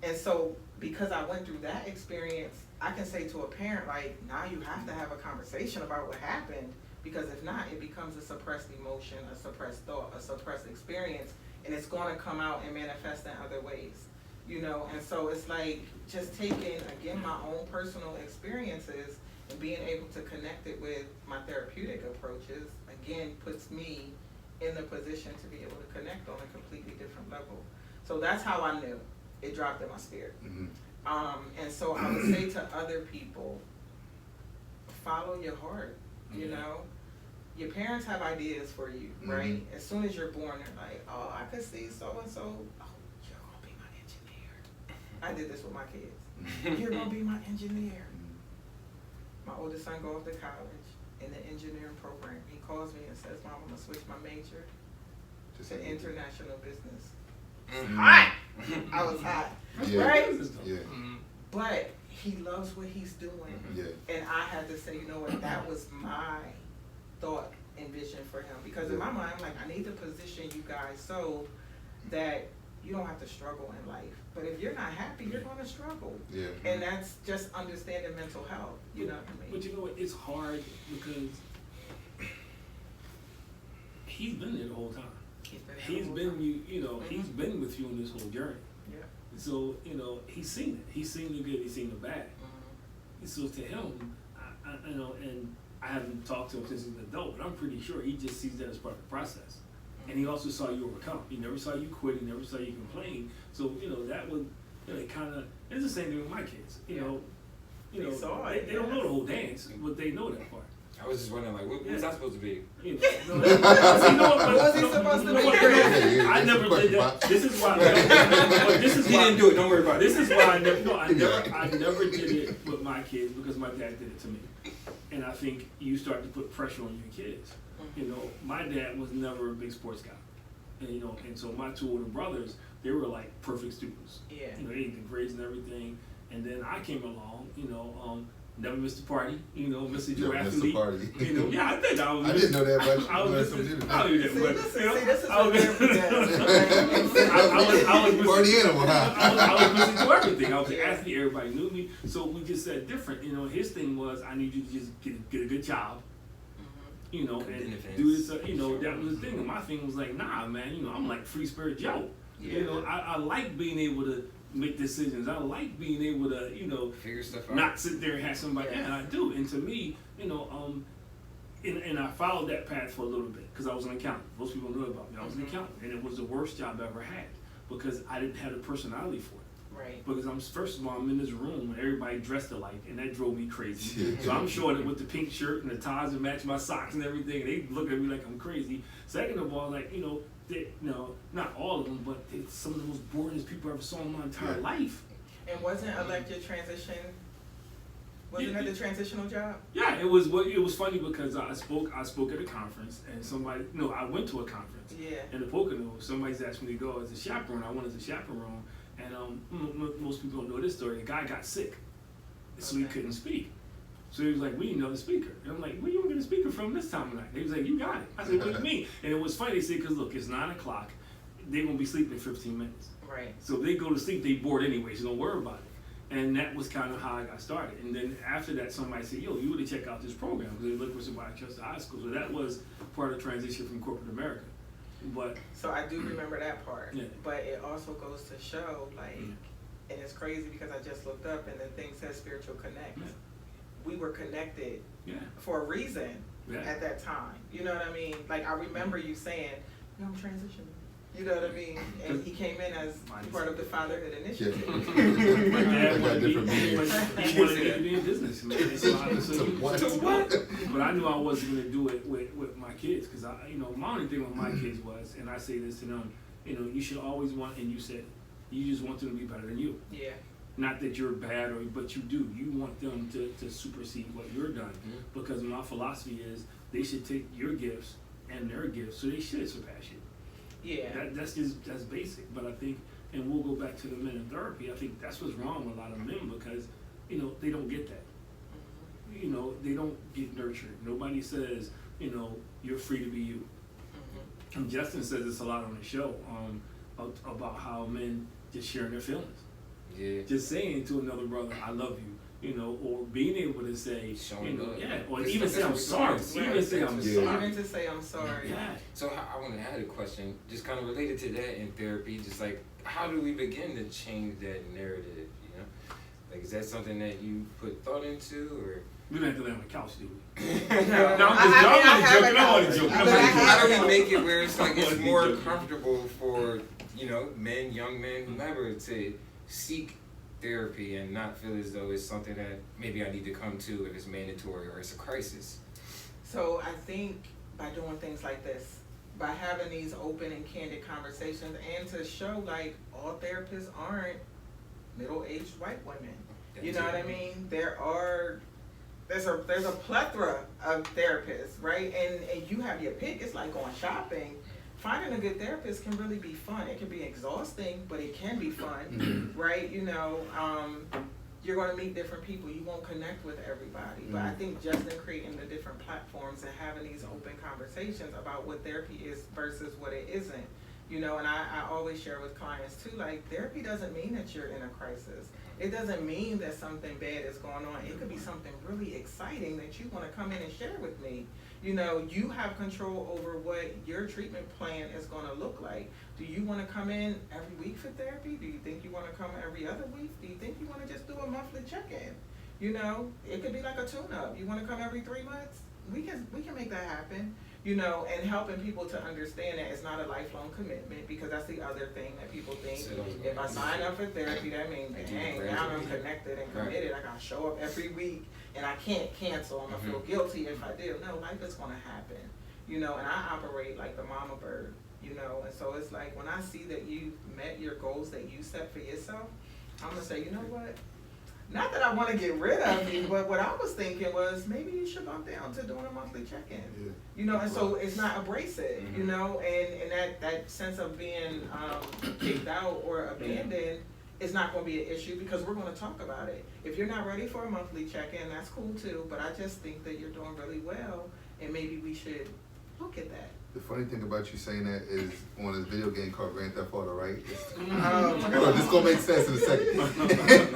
And so, because I went through that experience, I can say to a parent, like, now you have to have a conversation about what happened, because if not, it becomes a suppressed emotion, a suppressed thought, a suppressed experience, and it's going to come out and manifest in other ways, you know? And so it's like just taking, again, my own personal experiences and being able to connect it with my therapeutic approaches, again, puts me in the position to be able to connect on a completely different level. So that's how I knew it dropped in my spirit. And so I would say to other people, follow your heart, you know? Your parents have ideas for you, right? As soon as you're born, they're like, oh, I could see so-and-so. Oh, you're gonna be my engineer. I did this with my kids. You're gonna be my engineer. My oldest son goes to college in the engineering program. He calls me and says, Mom, I'm gonna switch my major to international business. Hot! I was hot, Yeah. right? Yeah. But he loves what he's doing. Yeah. And I had to say, you know what, that was my thought and vision for him. Because in my mind, I'm like, I need to position you guys so that you don't have to struggle in life. But if you're not happy, you're going to struggle. Yeah. And that's just understanding mental health. You know what I mean? But you know what? It's hard because he's been there the whole time. He's been you know, he's been with you on this whole journey. Yeah. So, you know, he's seen it. He's seen the good, he's seen the bad. So to him, I you know, and I haven't talked to him since he's an adult, but I'm pretty sure he just sees that as part of the process. And he also saw you overcome. He never saw you quit. He never saw you complain. So, you know, that would, you know, it kind of, it's the same thing with my kids. You know, They saw it, they don't know the whole dance, but they know that part. I was just wondering, like, what was I supposed to be? You know, what was he supposed to be? I never did that. This is why. This is He why. didn't do it. Don't worry about it. This is why I never. No, I never did it with my kids because my dad did it to me, and I think you start to put pressure on your kids. You know, my dad was never a big sports guy. And, you know, and so my two older brothers, they were like perfect students. Yeah. You know, they had the grades and everything. And then I came along, you know, never missed a party, you know, Mr. Joe Never missed a athlete. party. You know, yeah, I think I was. I didn't know that, but I was learned Mr. something I new knew that, but, you know, this is I was I was Party animal, huh? I was missing to everything. I was an athlete. Everybody knew me. So we just said different. You know, his thing was, I need you to just get a good job. You know, and do this. You know, that was the thing. And my thing was like, nah, man. You know, I'm like free spirit Joe. Yeah. You know, I like being able to make decisions. I like being able to, you know, figure stuff out. not sit there and have somebody. Yes. And I do. And to me, you know, and I followed that path for a little bit because I was an accountant. Most people know about me. I was an accountant, and it was the worst job I ever had because I didn't have the personality for it. Right. Because first of all, I'm in this room and everybody dressed alike, and that drove me crazy. So I'm showing it with the pink shirt and the ties that match my socks and everything, and they look at me like I'm crazy. Second of all, like, you know, not all of them, but they're some of the most boringest people I ever saw in my entire life. And wasn't elected transition? Wasn't that the transitional job? Yeah, it was. It was funny because I spoke at a conference, and somebody. No, I went to a conference. Yeah. In the Pocono, somebody's asked me to go as a chaperone. I went as a chaperone, and most people don't know this story. The guy got sick, so he couldn't speak. So he was like, "We need another speaker." And I'm like, "Where you gonna get a speaker from this time of night?" He was like, "You got it." I said, "What do you mean?" And it was funny. They said, "Because look, it's 9:00. They're gonna be sleeping in 15 minutes. Right. So if they go to sleep, they bored anyway. So don't worry about it." And that was kind of how I got started. And then after that, somebody said, "Yo, you ought to check out this program," because they looked for somebody at Chester High School. So that was part of the transition from corporate America. But So I do remember that part. Yeah. But it also goes to show, like, and it's crazy because I just looked up and the thing says spiritual connect. Yeah. We were connected yeah, for a reason yeah. at that time. You know what I mean? Like, I remember you saying, "No, I'm transitioning." You know what I mean? And he came in as part of the fatherhood initiative. My dad I got wanted me, different meanings. he wanted me to be in business, man. So To what? But I knew I wasn't going to do it with my kids because my only thing with my kids was, and I say this to them, you know, you should always want, and you said, you just want them to be better than you. Yeah. Not that you're bad, but you do. You want them to supersede what you're done. Because my philosophy is they should take your gifts and their gifts, so they should surpass you. Yeah. That's basic. But I think, and we'll go back to the men in therapy, I think that's what's wrong with a lot of men because, you know, they don't get that. You know, they don't get nurtured. Nobody says, you know, you're free to be you. And Justin says this a lot on the show about how men just sharing their feelings. Yeah. Just saying to another brother, "I love you," you know, or being able to say, Showing you know, love. yeah, or That's- even that's say, what "I'm we're sorry." doing. Even say, "I'm Yeah. sorry." Even to say I'm sorry. Yeah. So I want to add a question, just kind of related to that in therapy, just like how do we begin to change that narrative? You know, like is that something that you put thought into, or? We don't have to lay on the couch, do we? No, I'm just I joking. I'm only joking. but I Like, how have do a we make it where it's like it's Only more joking. comfortable for, you know, men, young men, whomever, to seek therapy and not feel as though it's something that maybe I need to come to if it's mandatory or it's a crisis? So I think by doing things like this, by having these open and candid conversations, and to show like all therapists aren't middle-aged white women. You know what I mean? There's a plethora of therapists, right? And you have your pick. It's like going shopping. Finding a good therapist can really be fun. It can be exhausting, but it can be fun, right? You know, you're going to meet different people. You won't connect with everybody. But I think just in creating the different platforms and having these open conversations about what therapy is versus what it isn't. You know, and I always share with clients too, like therapy doesn't mean that you're in a crisis. It doesn't mean that something bad is going on. It could be something really exciting that you want to come in and share with me. You know, you have control over what your treatment plan is going to look like. Do you want to come in every week for therapy? Do you think you want to come every other week? Do you think you want to just do a monthly check-in? You know, it could be like a tune-up. You want to come every 3 months? We can make that happen. You know, and helping people to understand that it's not a lifelong commitment, because that's the other thing that people think. If I sign up for therapy, that means, dang, now I'm connected and committed. I gotta show up every week and I can't cancel. I'm gonna feel guilty if I do. No, life is gonna happen. You know, and I operate like the mama bird, you know, and so it's like when I see that you've met your goals that you set for yourself, I'm gonna say, you know what? not that I want to get rid of you, but what I was thinking was maybe you should bump down to doing a monthly check-in. Yeah. You know, and so it's not abrasive, you know, and that sense of being kicked out or abandoned is not going to be an issue because we're going to talk about it. If you're not ready for a monthly check-in, that's cool too, but I just think that you're doing really well, and maybe we should look at that. The funny thing about you saying that is on this video game called Grand Theft Auto, right? Oh, This gonna make sense in a second.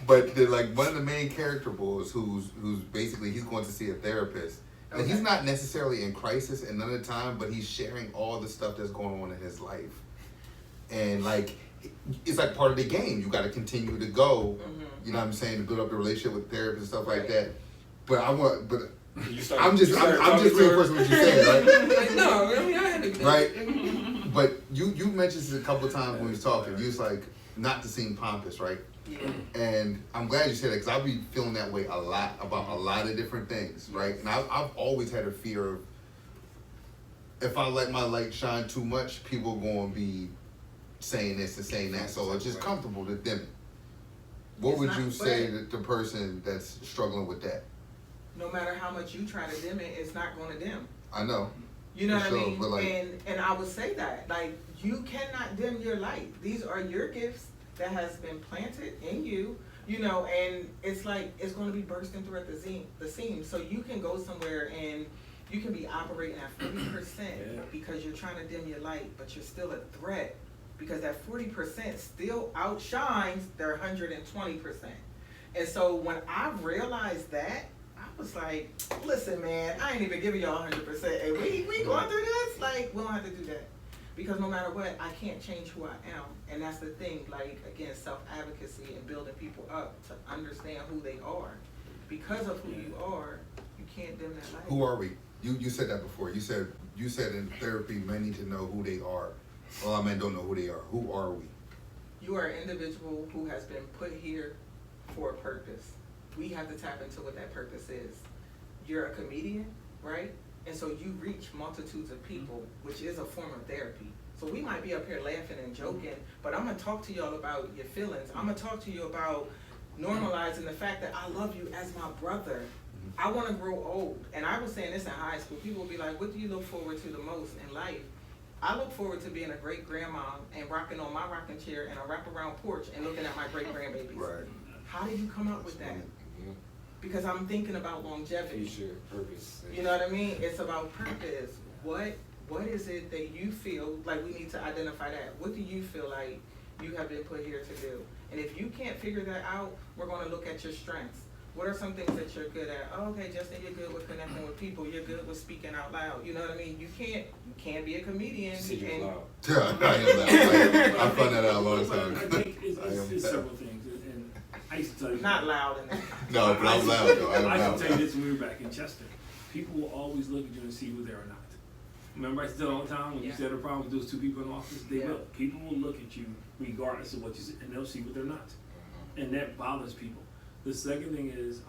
But like one of the main character boys, who's basically he's going to see a therapist, and he's not necessarily in crisis at none of the time, but he's sharing all the stuff that's going on in his life, and like it's like part of the game. You got to continue to go. You know what I'm saying, to build up the relationship with therapists and stuff like that. But I'm just reinforcing what you said, right? No, I mean I had to. Right. But you mentioned this a couple of times when we was talking. You was like not to seem pompous, right? yeah. And I'm glad you said that because I'll be feeling that way a lot about a lot of different things, right? And I've always had a fear of if I let my light shine too much, people going to be saying this and saying that. So it's just comfortable to dim it. What would you say to the person that's struggling with that? No matter how much you try to dim it, it's not going to dim. I know. You know what I sure, mean? but like, and I would say that, like, you cannot dim your light. These are your gifts that has been planted in you, you know, and it's like, it's going to be bursting through at the seams. So you can go somewhere and you can be operating at 40% because you're trying to dim your light, but you're still a threat because that 40% still outshines their 120%. And so when I realized that, I was like, listen, man, I ain't even giving y'all 100%. Hey, we going through this? Like, we don't have to do that. Because no matter what, I can't change who I am. And that's the thing, like, again, self-advocacy and building people up to understand who they are. Because of who you are, you can't dim that light. who are we? You said that before. You said in therapy, men need to know who they are. A lot of men don't know who they are. Who are we? You are an individual who has been put here for a purpose. We have to tap into what that purpose is. You're a comedian, right? And so you reach multitudes of people, which is a form of therapy. So we might be up here laughing and joking, but I'm gonna talk to y'all about your feelings. I'm gonna talk to you about normalizing the fact that I love you as my brother. I wanna grow old. And I was saying this in high school. People will be like, what do you look forward to the most in life? I look forward to being a great grandma and rocking on my rocking chair and a wraparound porch and looking at my great grandbabies. Right. How did you come up with that? Because I'm thinking about longevity. Future purpose. You know what I mean? It's about purpose. What is it that you feel like we need to identify that? What do you feel like you have been put here to do? And if you can't figure that out, we're going to look at your strengths. What are some things that you're good at? Oh, okay, Justin, you're good with connecting with people. You're good with speaking out loud. You know what I mean? You can't be a comedian. You said you're and- loud. I am loud. I found that out a long time. I think it's several things, and I used to tell you. Not loud in that. No, but I'm loud though. I'm I loud. can tell you this when we were back in Chester. People will always look at you and see who they are not. Remember I said all the time when you said the problem with those two people in the office? They will. People will look at you regardless of what you say, and they'll see what they're not. And that bothers people. The second thing is,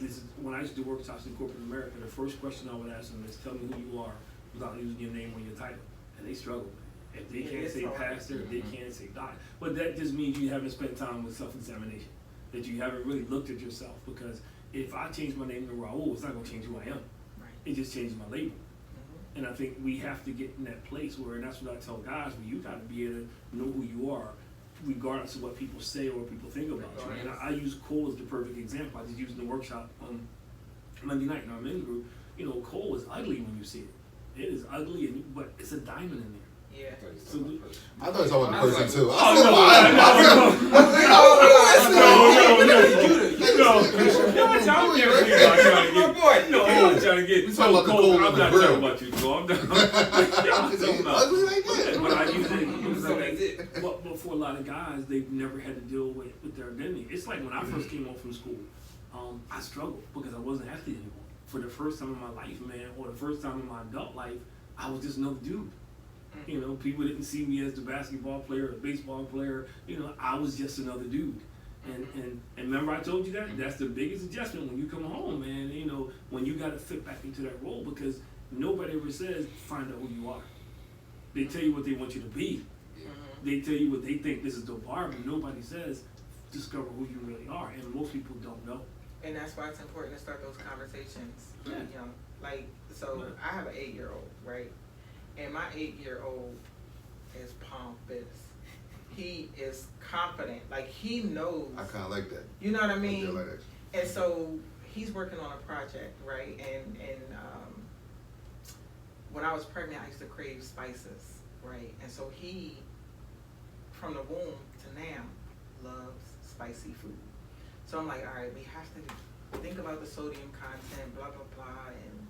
this is when I used to do workshops in corporate America, the first question I would ask them is, tell me who you are without using your name or your title. And they struggle. If they can't say pastor, if they can't say doctor. But that just means you haven't spent time with self-examination. That you haven't really looked at yourself. Because if I change my name to Raul, it's not going to change who I am. Right. It just changes my label. And I think we have to get in that place where, and that's what I tell guys, where you got to be able to know who you are, regardless of what people say or what people think about you. And I use Cole as the perfect example. I just used in the workshop on Monday night in our men's group. You know, Cole is ugly when you see it. It is ugly, but it's a diamond in there. Yeah. So, I thought it was always the person too. I'm trying to get. We talking about the Cole I'm on the not grill. talking about you, Cole. I'm done. Is he ugly like that? But I usually, So that's it. but for a lot of guys, they've never had to deal with their identity. It's like when I first came home from school, I struggled because I wasn't an athlete anymore. For the first time in my life, man, or the first time in my adult life, I was just another dude. You know, people didn't see me as the basketball player or the baseball player. You know, I was just another dude. And remember I told you that? That's the biggest adjustment when you come home, man. You know, when you got to fit back into that role, because nobody ever says, find out who you are. They tell you what they want you to be. They tell you what they think this is the bar, but nobody says, discover who you really are, and most people don't know. And that's why it's important to start those conversations Yeah. really young. Like, so Yeah. I have an 8-year-old, right? And my 8-year-old is pompous. He is confident. Like, he knows. I kind of like that. You know what I mean? I like that. And so he's working on a project, right? And when I was pregnant, I used to crave spices, right? And so he, from the womb to now, loves spicy food. So I'm like, all right, we have to think about the sodium content, blah, blah, blah. And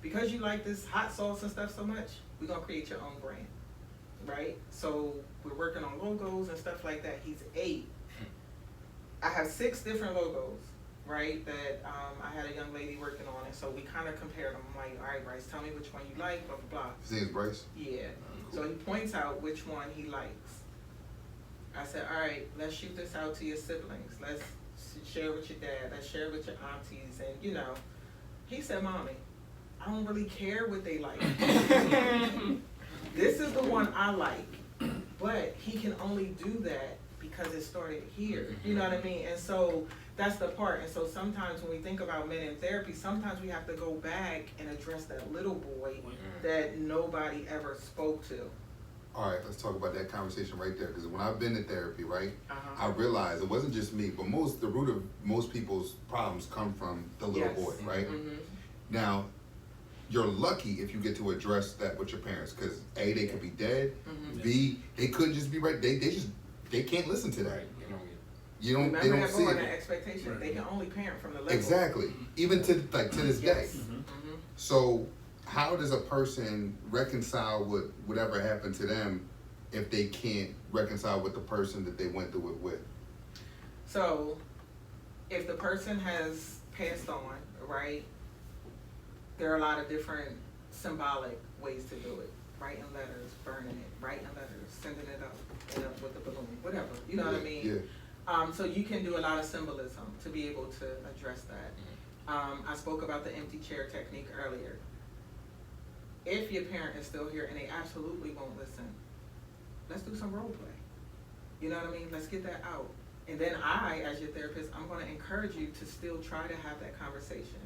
because you like this hot sauce and stuff so much, we're going to create your own brand, right? So we're working on logos and stuff like that. He's 8. I have 6 different logos, right, that I had a young lady working on it. So we kind of compared them. I'm like, all right, Bryce, tell me which one you like, blah, blah, blah. His name's Bryce? Yeah. So he points out which one he likes. I said, all right, let's shoot this out to your siblings. Let's share with your dad. Let's share with your aunties. And, you know, he said, Mommy, I don't really care what they like. This is the one I like. But he can only do that because it started here. You know what I mean? And so that's the part. And so sometimes when we think about men in therapy, sometimes we have to go back and address that little boy that nobody ever spoke to. All right, let's talk about that conversation right there. Because when I've been in therapy, right, Uh-huh. I realized it wasn't just me, but the root of most people's problems come from the little Yes. boy, right? Mhm. Now, you're lucky if you get to address that with your parents, because A, they could be dead. Mhm. B, they couldn't just be right. They can't listen to that. Right. They Remember They don't that see boy, that it. expectation. Right. They can only parent from the level. Exactly. Even to this day. Yes. Mhm. Mhm. So how does a person reconcile with whatever happened to them if they can't reconcile with the person that they went through it with? So, if the person has passed on, right, there are a lot of different symbolic ways to do it. Writing letters, burning it, writing letters, sending it up with the balloon, whatever. You know what I mean? Yeah. So you can do a lot of symbolism to be able to address that. I spoke about the empty chair technique earlier. If your parent is still here and they absolutely won't listen, let's do some role play. You know what I mean? Let's get that out. And then I, as your therapist, I'm going to encourage you to still try to have that conversation.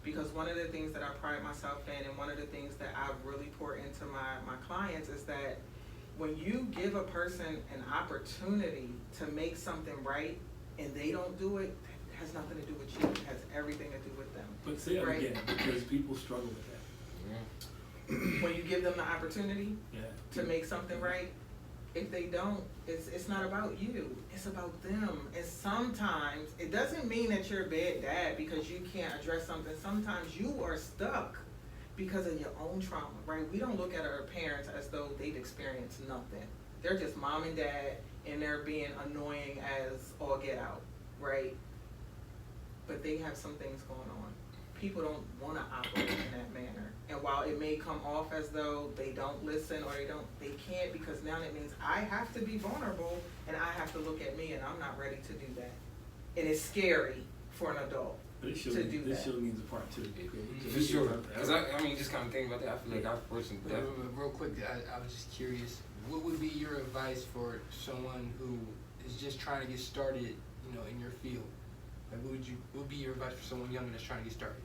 Because one of the things that I pride myself in, and one of the things that I've really poured into my clients, is that when you give a person an opportunity to make something right and they don't do it, it has nothing to do with you. It has everything to do with them. But say it Right. again, because people struggle with that. When you give them the opportunity Yeah. to make something right, if they don't, it's not about you. It's about them. And sometimes it doesn't mean that you're a bad dad because you can't address something. Sometimes you are stuck because of your own trauma, right? We don't look at our parents as though they've experienced nothing. They're just mom and dad, and they're being annoying as all get out, right? But they have some things going on. People don't want to operate in that manner. And while it may come off as though they don't listen or they can't, because now that means I have to be vulnerable and I have to look at me, and I'm not ready to do that. And it's scary for an adult But this show, to do this that. show needs a part 2. For sure. Because I mean, just kind of thinking about that, I feel like I've personally Real quick, I was just curious. What would be your advice for someone who is just trying to get started, in your field? Like, what would be your advice for someone younger that's trying to get started?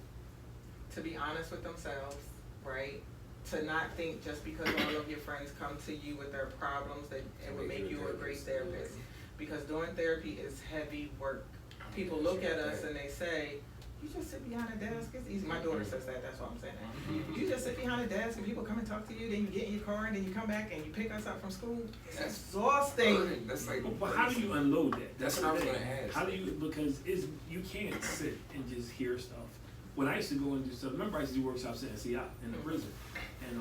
To be honest with themselves, right? To not think just because all of your friends come to you with their problems that it would make you a great therapist. Because doing therapy is heavy work. People look at us and they say, you just sit behind a desk, it's easy. My daughter says that, that's why I'm saying that. You just sit behind a desk and people come and talk to you, then you get in your car and then you come back and you pick us up from school. It's exhausting. That's like, But how do you unload that? That's the what I was thing. gonna ask. How do you, because you can't sit and just hear stuff. When I used to go and do stuff, remember I used to do workshops at SCI in the prison, and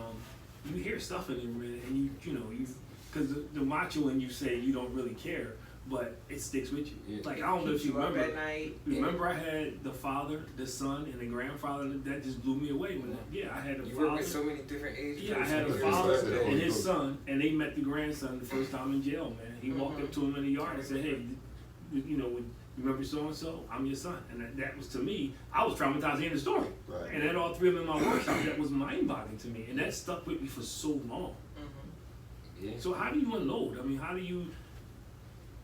you hear stuff in there, and you because the macho in you say you don't really care, but it sticks with you. Yeah. Like, I don't know if you Up remember. at night. Remember, I had the father, the son, and the grandfather. That just blew me away. When I had a you father. work with so many different age Yeah, I groups. had a You father first started and out. his son, and they met the grandson the first time in jail, man. He walked up to him in the yard and said, hey, remember so-and-so? I'm your son. And that was, to me, I was traumatized in the story. Right. And I had all 3 of them in my workshop. That was mind-boggling to me. And that stuck with me for so long. Mhm. Yeah. So how do you unload? I mean, how do you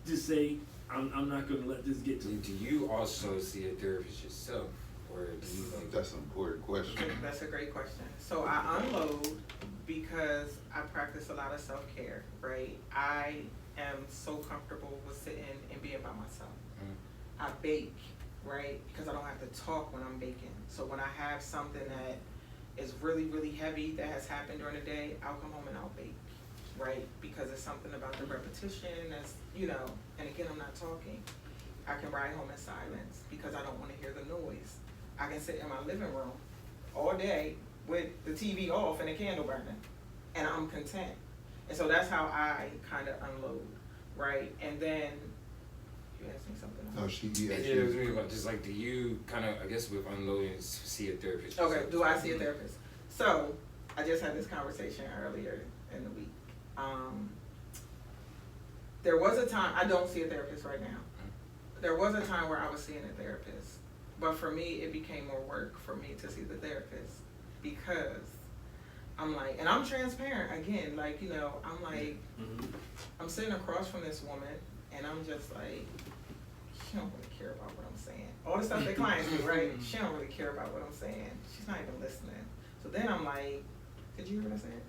just say, I'm not gonna let this get to me. Do you also see a therapist yourself, or do you like? That's an important question. That's a great question. So I unload because I practice a lot of self-care, right? I am so comfortable with sitting and being by myself. I bake, right? Because I don't have to talk when I'm baking. So when I have something that is really, really heavy that has happened during the day, I'll come home and I'll bake, right? Because it's something about the repetition that's, you know, and again, I'm not talking. I can ride home in silence because I don't want to hear the noise. I can sit in my living room all day with the TV off and the candle burning, and I'm content. And so that's how I kind of unload, right? And then, you asked me something else. No, she Yeah, it was really about just like, do you kind of, I guess with unloading, see a therapist yourself? Okay, do I see a therapist? So, I just had this conversation earlier in the week. There was a time, I don't see a therapist right now. There was a time where I was seeing a therapist. But for me, it became more work for me to see the therapist because I'm like, and I'm transparent again, like, you know, I'm like, I'm sitting across from this woman and I'm just like, she don't really care about what I'm saying. All the stuff that clients do, right? She don't really care about what I'm saying. She's not even listening. So then I'm like, did you hear what I said?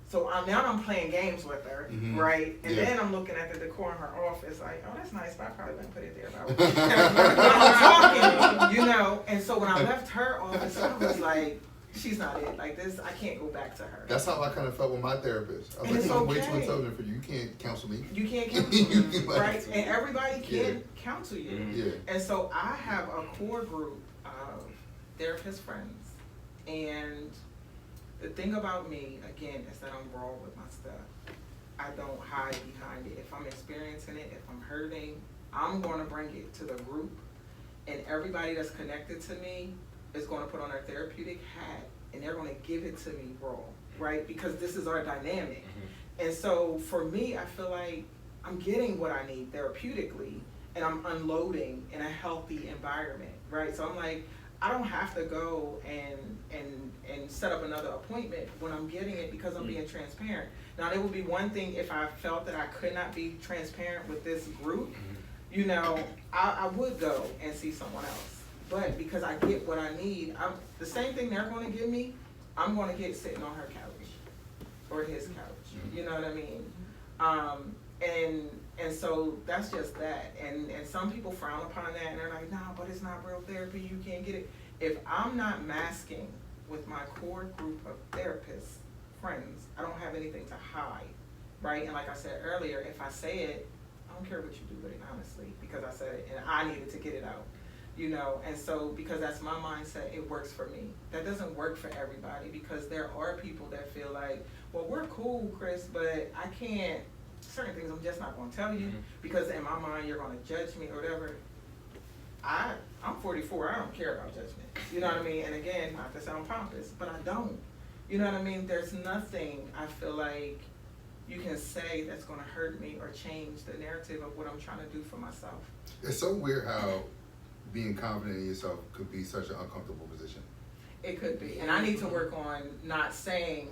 So now I'm playing games with her, right? And then I'm looking at the decor in her office, like, oh, that's nice, but I probably wouldn't put it there. But I'm talking, you know. And so when I left her office, I was like, she's not it. Like this, I can't go back to her. That's how I kind of felt with my therapist. I was like, I'm way too intelligent for you. You can't counsel me. You can't counsel me, right? And everybody can counsel you. Yeah. And so I have a core group of therapist friends, and the thing about me, again, is that I'm raw with my stuff. I don't hide behind it. If I'm experiencing it, if I'm hurting, I'm going to bring it to the group, and everybody that's connected to me is going to put on their therapeutic hat, and they're going to give it to me raw, right? Because this is our dynamic. And so for me, I feel like I'm getting what I need therapeutically, and I'm unloading in a healthy environment, right? So I'm like, I don't have to go and set up another appointment when I'm getting it because I'm being transparent. Now, it would be one thing if I felt that I could not be transparent with this group, you know, I would go and see someone else. But because I get what I need, the same thing they're going to give me, I'm going to get sitting on her couch or his couch. You know what I mean? And so that's just that. And some people frown upon that and they're like, no, but it's not real therapy. You can't get it. If I'm not masking with my core group of therapists, friends, I don't have anything to hide, right? And like I said earlier, if I say it, I don't care what you do with it, honestly, because I said it and I needed to get it out, you know? And so because that's my mindset, it works for me. That doesn't work for everybody because there are people that feel like, well, we're cool, Chris, but I can't, certain things I'm just not going to tell you because in my mind you're going to judge me or whatever. I'm 44, I don't care about judgment. You know what I mean? And again, not to sound pompous, but I don't. You know what I mean? There's nothing I feel like you can say that's going to hurt me or change the narrative of what I'm trying to do for myself. It's so weird how being confident in yourself could be such an uncomfortable position. It could be. And I need to work on not saying,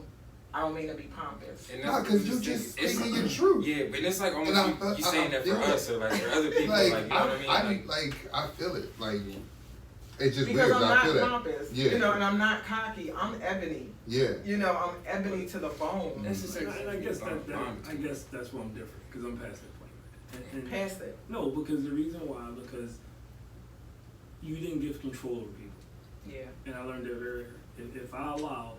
I don't mean to be pompous. No, because you just speaking your truth. Yeah, but it's like almost you saying that for us or like for other people, like, you know what I mean? I feel it. Like, it's just because weird. I'm I feel not pompous, it. Yeah. you know, and I'm not cocky. I'm ebony. Yeah. You know, I'm ebony to the bone. And I guess that's why I'm different because I'm past that point. And past it. No, because the reason why, because you didn't give control over people. Yeah. And I learned that very early. If I allow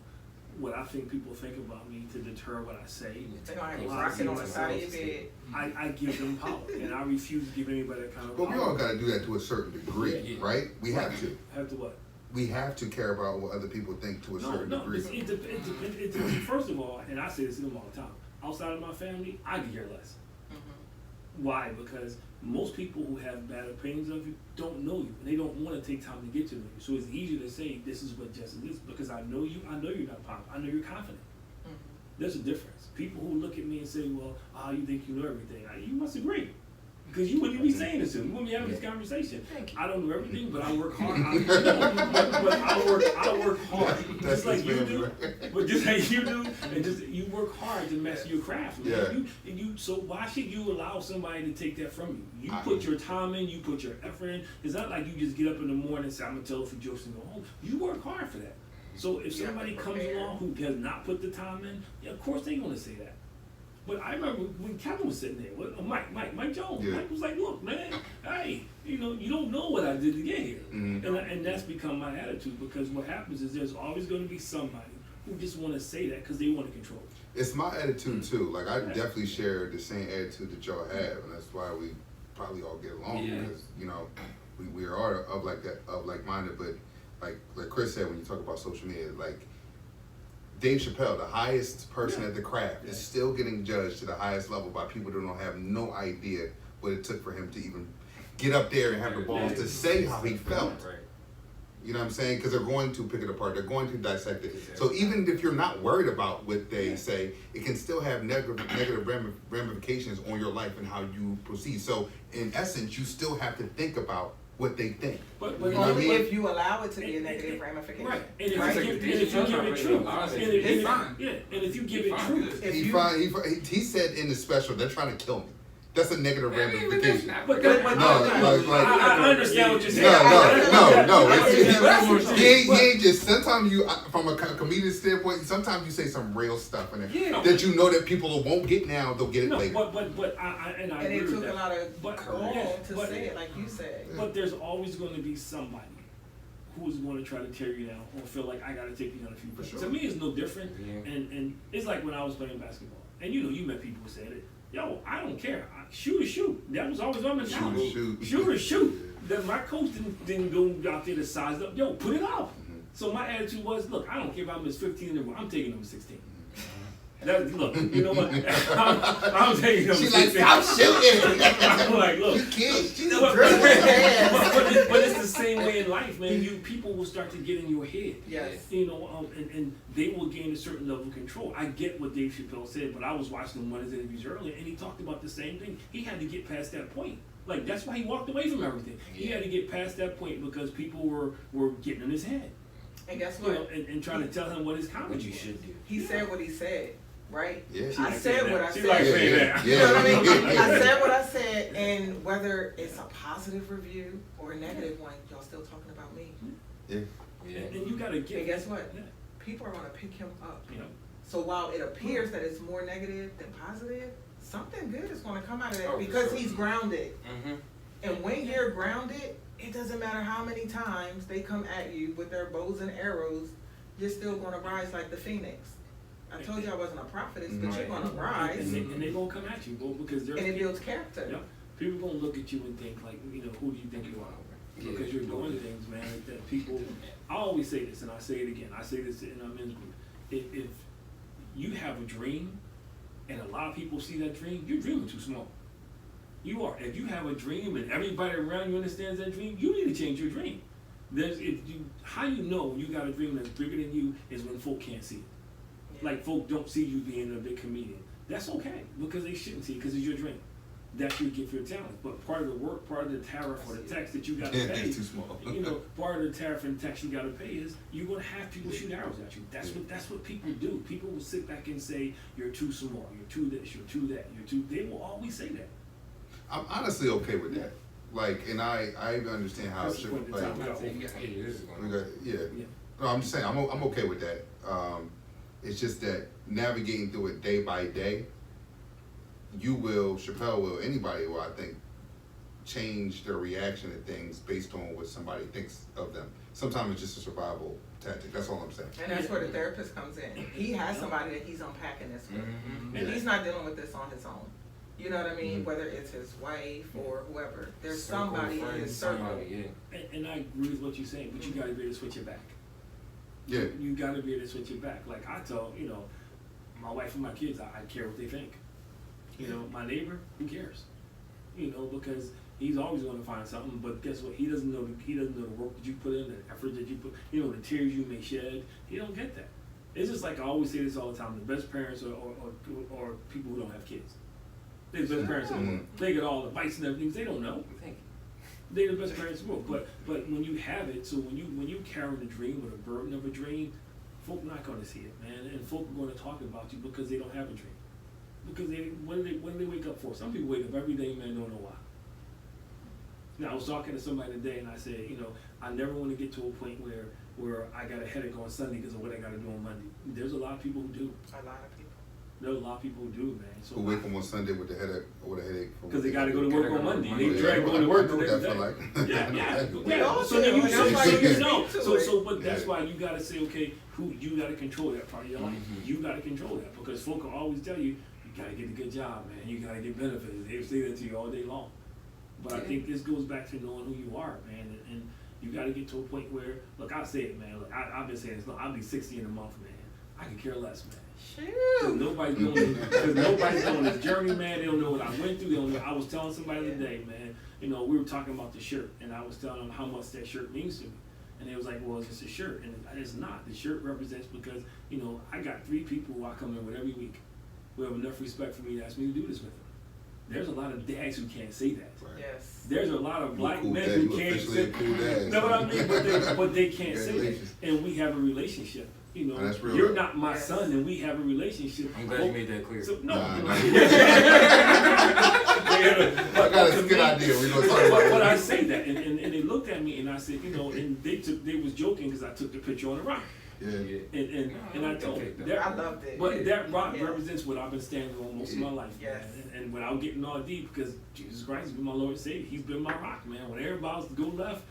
what I think people think about me to deter what I say, they're gonna have you rocking on the side of your bed. I give them power, and I refuse to give anybody that kind of power. But we all got to do that to a certain degree, right? We have to. Have to what? We have to care about what other people think to a certain degree. It depends. First of all, and I say this to them all the time, outside of my family, I could care less. Why? Because most people who have bad opinions of you don't know you, and they don't want to take time to get to know you. So it's easier to say, this is what Justin is, because I know you, I know you're not popular, I know you're confident. There's a difference. People who look at me and say, well, you think you know everything. You must agree. because you wouldn't be saying this to me. We wouldn't be having this conversation. I don't know everything, but I work hard. I work hard. Just like you do. But just like you do, and just you work hard to master your craft. Man. Yeah. So why should you allow somebody to take that from you? You put your time in, you put your effort in. It's not like you just get up in the morning and say, I'm gonna tell a few jokes and go home. You work hard for that. So if somebody comes along who has not put the time in, yeah, of course they're gonna say that. But I remember when Kevin was sitting there, Mike Jones. Yeah. Mike was like, "Look, man, hey, you don't know what I did to get here," and that's become my attitude, because what happens is there's always going to be somebody who just want to say that because they want to control. It's my attitude too. Like I definitely share the same attitude that y'all have, and that's why we probably all get along because we are of like minded. But like Chris said, when you talk about social media, like Dave Chappelle, the highest person at the craft, is still getting judged to the highest level by people that don't have no idea what it took for him to even get up there and have the balls to say how he felt. Right. You know what I'm saying? Because they're going to pick it apart. They're going to dissect it. So even if you're not worried about what they say, it can still have negative ramifications on your life and how you proceed. So in essence, you still have to think about what they think. But you know what I only mean? if you allow it to be a negative ramification. Right. And if Right. you give it truth, It's fine. Yeah, and if you give it truth, He said in the special, they're trying to kill me. That's a negative ramification. I understand what you're saying. No. He ain't just. Sometimes you, from a comedian standpoint, sometimes you say some real stuff in it that you know that people won't get now. They'll get it later. But I agree And it with took that. a lot of gall to say it, like you said. But there's always going to be somebody who's going to try to tear you down or feel like I got to take you down a few steps. To me, it's no different. Yeah. And it's like when I was playing basketball, and you met people who said it. Yo, I don't care. Shoot or shoot. That was always my mentality. Shoot or shoot. My coach didn't go out there to size up. Yo, put it up. So my attitude was, look, I don't care if I miss 15 in the room. I'm taking number 16. Look, you know what? I'm taking number 16. She's like, stop shooting. I'm like, look. You can't. But it's the same way in life, man. People will start to get in your head. Yes. And they will gain a certain level of control. I get what Dave Chappelle said, but I was watching one of his interviews earlier, and he talked about the same thing. He had to get past that point. Like, that's why he walked away from everything. He had to get past that point because people were getting in his head. And guess what? And trying to tell him what his comedy What you was. should do. He said what he said, right? Yeah. I said what I She said. likes saying that. You know what I mean? I said what I said, and whether it's a positive review or a negative one, y'all still talking about me. Yeah. And you gotta get. And guess what? Yeah. People are gonna pick him up. You know. So while it appears that it's more negative than positive, something good is gonna come out of that Oh, because for sure. he's grounded. Mm-hmm. And when you're grounded, it doesn't matter how many times they come at you with their bows and arrows, you're still gonna rise like the phoenix. I told you I wasn't a prophetess, but you're gonna rise. And they're gonna come at you, bro, because they're. And it builds character. Yeah. People gonna look at you and think like, who do you think you are? Because you're doing things, man, that people. I always say this, and I say it again. I say this in our men's group. If you have a dream, and a lot of people see that dream, you're dreaming too small. You are. If you have a dream and everybody around you understands that dream, you need to change your dream. How you know you got a dream that's bigger than you is when folk can't see it. Like folk don't see you being a big comedian. That's okay because they shouldn't see it because it's your dream. That's your gift, your talent. But part of the work, part of the tariff or the tax that you got to pay, It's too small. part of the tariff and tax you got to pay is you're gonna have people shoot arrows at you. That's what people do. People will sit back and say you're too small, you're too this, you're too that, you're too. They will always say that. I'm honestly okay with that. Like, and I understand how it should play. No, I'm just saying I'm okay with that. It's just that navigating through it day by day, Chappelle will, anybody will, I think, change their reaction to things based on what somebody thinks of them. Sometimes it's just a survival tactic. That's all I'm saying. And that's where the therapist comes in. He has somebody that he's unpacking this with. And he's not dealing with this on his own. You know what I mean? Whether it's his wife or whoever. There's somebody in his circle. And I agree with what you're saying, but you got to be able to switch it back. Yeah. You got to be able to switch it back. Like I tell, my wife and my kids, I care what they think. My neighbor, who cares? Because he's always going to find something. But guess what? He doesn't know the work that you put in, the effort that you put. The tears you may shed. He don't get that. It's just like I always say this all the time: the best parents are people who don't have kids. They're the best parents in the world. They get all the advice and everything. They don't know. Thank you. They're the best parents in the world. But when you have it, so when you carry the dream or the burden of a dream, folk not gonna see it, man, and folk are gonna talk about you because they don't have a dream. Because when they wake up for? Some people wake up every day, man, don't know why. Now I was talking to somebody today, and I said, I never want to get to a point where I got a headache on Sunday because of what I got to do on Monday. There's a lot of people who do. A lot of people. There's a lot of people who do, man. So Who wake up on Sunday with a headache? Because they got to go to work on Monday. They Yeah, drag going to work the I know next that day. for like. Yeah. So then but that's why you gotta say, okay, you gotta control that part of your life. You gotta control that because folk will always tell you, you gotta get a good job, man. You gotta get benefits. They say that to you all day long. But I think this goes back to knowing who you are, man, and you gotta get to a point where, look, I say it, man. Look, I've been saying this. Look, I'll be 60 in a month, man. I can care less, man. Because nobody's knowing this journey, man. They don't know what I went through. They don't know. I was telling somebody the other day, man, we were talking about the shirt, and I was telling them how much that shirt means to me. And they was like, well, it's just a shirt. And it's not. The shirt represents because, I got 3 people who I come in with every week who have enough respect for me to ask me to do this with them. There's a lot of dads who can't say that. Right. Yes. There's a lot of black Cool men dad, who you can't officially say a cool dad. know what I mean? But they can't say that. And we have a relationship. That's real. You're not my son, and we have a relationship. I'm glad you made that clear. So, no. Nah. I I got a good idea. We're gonna talk about But I that. say that, and they looked at me, and I said, and they was joking because I took the picture on the rock. Yeah. And I told them that, I loved it. but that rock Yeah. represents what I've been standing on most of my life, Yes. man. And without getting all deep, because Jesus Christ has been my Lord and Savior, He's been my rock, man. When everybody's to go left,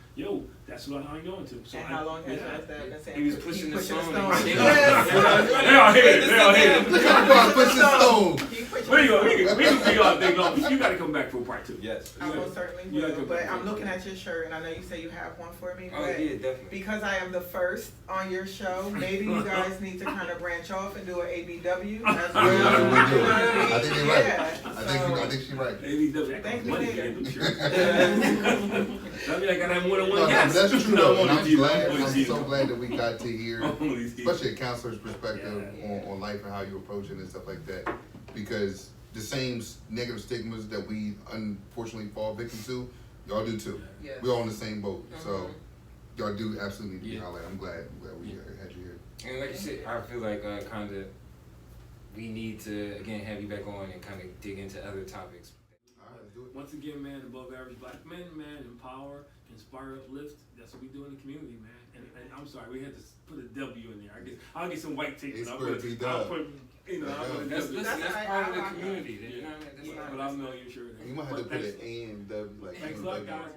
that's what I'm going to. So And how long has your dad been saying? He was pushing the stone. Yes. They all hate it. They all hate it. Come on, push the stone. Keep pushing We the can be all day long, but you got to come back for part 2. Yes. I most certainly You gotta will, come but back. I'm looking at your shirt, and I know you say you have one for me, Oh but yeah, definitely. because I am the first on your show, maybe you guys need to kind of branch off and do an ABW as well. Yeah, we do. You know what I mean? I think you're right. Yeah, I think she's right. Thank you, money nigga. can't do shirts. I mean, I gotta have more than one No, guest. but that's true No, though, and I'm only I'm Jesus. so glad that we got to hear, Only Jesus. especially a counselor's perspective Yeah. on life and how you approach it and stuff like that. Because the same negative stigmas that we unfortunately fall victim to, y'all do too. Yes. We're all in the same boat, so Mhm. y'all do absolutely need to be Yeah. highlighted. I'm glad we had you here. And like you said, I feel like kind of we need to again have you back on and kind of dig into other topics. All right, let's do it. Once again, man, above average black men, man, empower, inspire, uplift. That's what we do in the community, man. And I'm sorry, we had to put a W in there. I'll get some white tape. It's and I'll square put, P I'll dub. put, I'll put a That's W. that's part of the community. You know what I mean? That's But not. I'm not even sure. You might have to put an A and W like. Thanks a lot, guys.